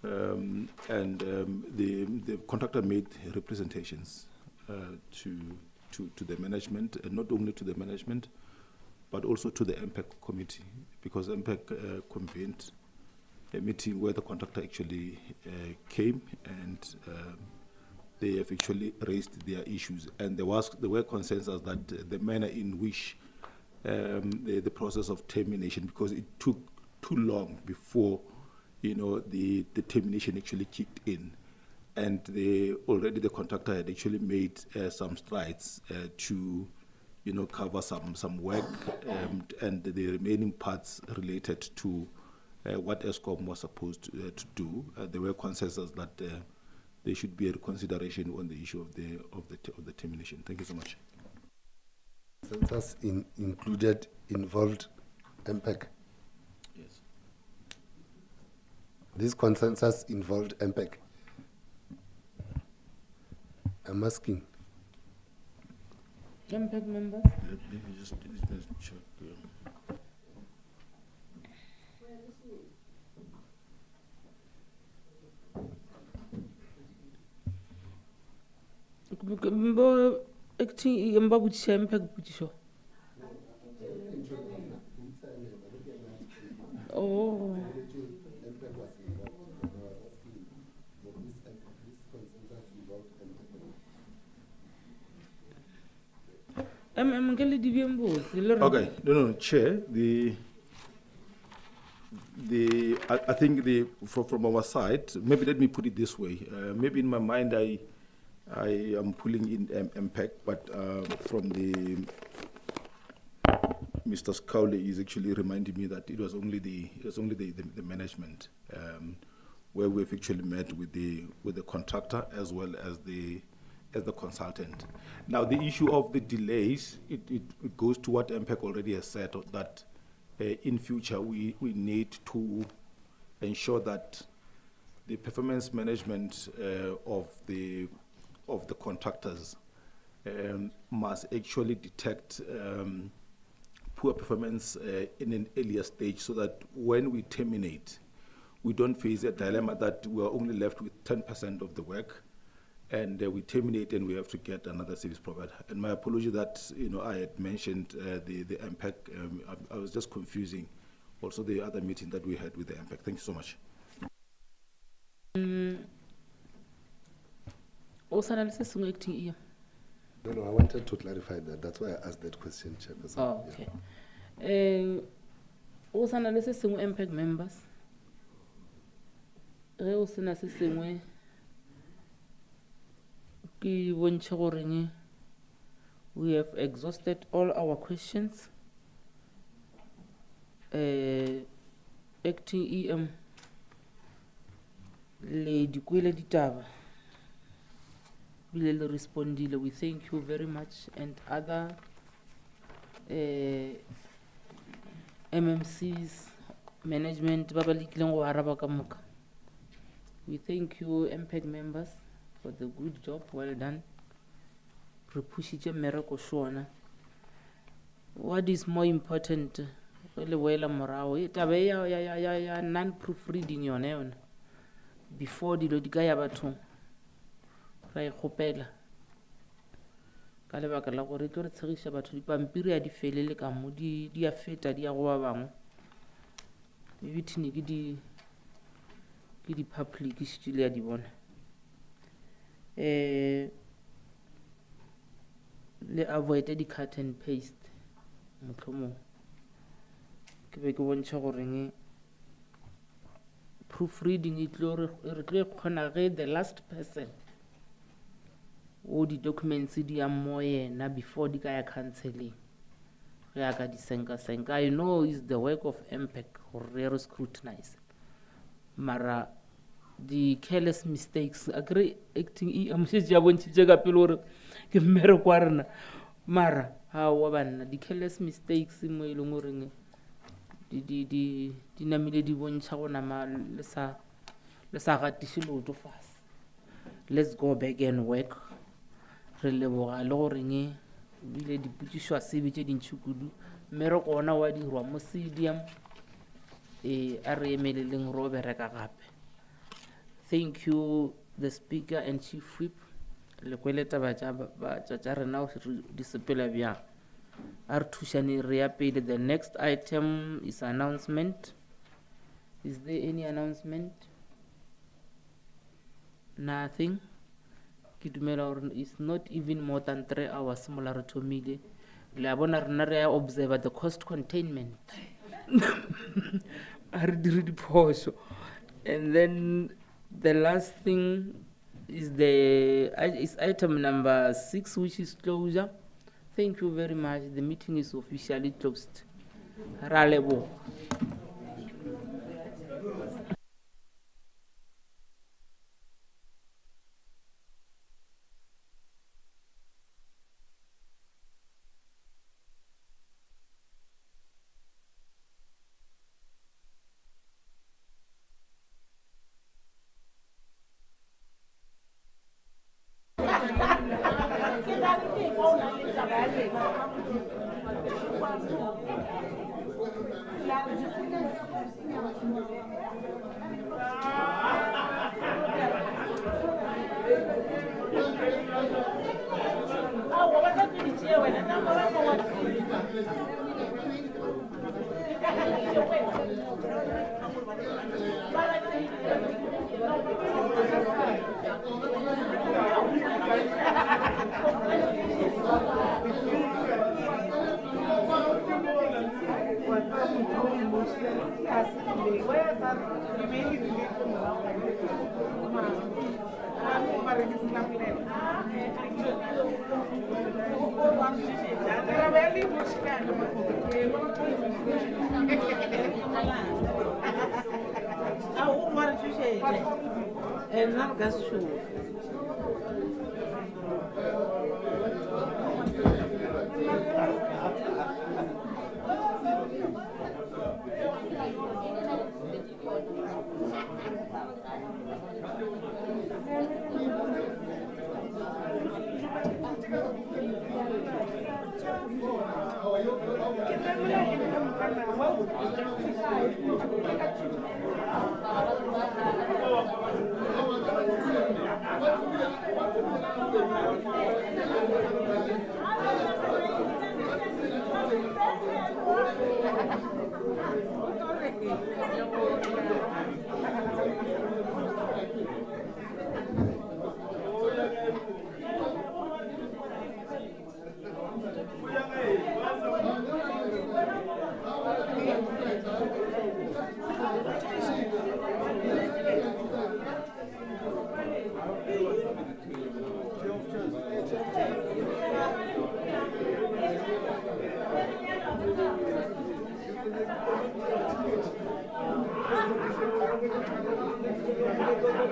and the contractor made representations to the management, and not only to the management, but also to the MPAC committee, because MPAC convened a meeting where the contractor actually came, and they have actually raised their issues, and there were consensus that the manner in which the process of termination, because it took too long before the termination actually kicked in, and already the contractor had actually made some strides to cover some work, and the remaining parts related to what ESCOM was supposed to do. There were consensus that there should be a reconsideration on the issue of the termination. Thank you so much. Consensus involved MPAC. Yes. This consensus involved MPAC. I'm asking. MPAC members? Let me just check. Mbo acting mba butisha MPAC butisho. Oh. Okay, no, Chair, I think from our side, maybe let me put it this way. Maybe in my mind I am pulling in MPAC, but from the Mr. Scowley is actually reminding me that it was only the management where we've actually met with the contractor as well as the consultant. Now the issue of the delays, it goes to what MPAC already has said, that in future we need to ensure that the performance management of the contractors must actually detect poor performance in an earlier stage, so that when we terminate, we don't face a dilemma that we're only left with 10% of the work, and we terminate and we have to get another service provider. And my apology that I had mentioned the MPAC. I was just confusing also the other meeting that we had with the MPAC. Thank you so much. No, I wanted to clarify that. That's why I asked that question, Chairperson. Oh, okay. Also, analysis some MPAC members. Also, analysis some we have exhausted all our questions. Acting EM le dikwele ditaba bile le respondile. We thank you very much, and other MMCs management ba ba lekileng go araba ka moka. We thank you MPAC members for the good job, well done. Repushitse mmereko shona. What is more important le wela morao taba ya non-proofreading yona before dilo di ka ya bathong ra e kgopela ka lebaka la gore tlo re tshegisha batho dipampiri ya di felele ka mo di a feta di ya go ba bangwe maybe tini ke di public still ya di bona le avoid di cut and paste motlhomong ke be ke bontšha goreng proofreading re tlo kgona ge the last person o di documents di a mo yena before di ka ya cancelling ge a ka di senka I know is the work of MPAC gore re scrutinize mara the careless mistakes agree acting EM se ja bontšitše ka pele gore ke mmere kwa rena mara ha wa banna the careless mistakes mo e leng gore di namile di bontšha go nama le sa gatiše loto fase. Let's go back and work. Re leboga le goreng bile dipotšišwa sebe tše dintšhi kudu mmereko ona wa dirwa mo stadium a re emeleleng ro bereka gape. Thank you the speaker and chief whip le kweleta ba tša rena di sepela bjang a re thušane re ya pele. The next item is announcement. Is there any announcement? Nothing. Ke dumela gore it's not even more than 3 hours mola re thomile le a bona rena re ya observe the cost containment a re dire diphoso. And then the last thing is item number 6, which is closure. Thank you very much. The meeting is officially closed. Ra leboga. Thank you.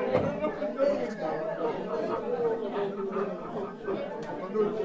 Thank you.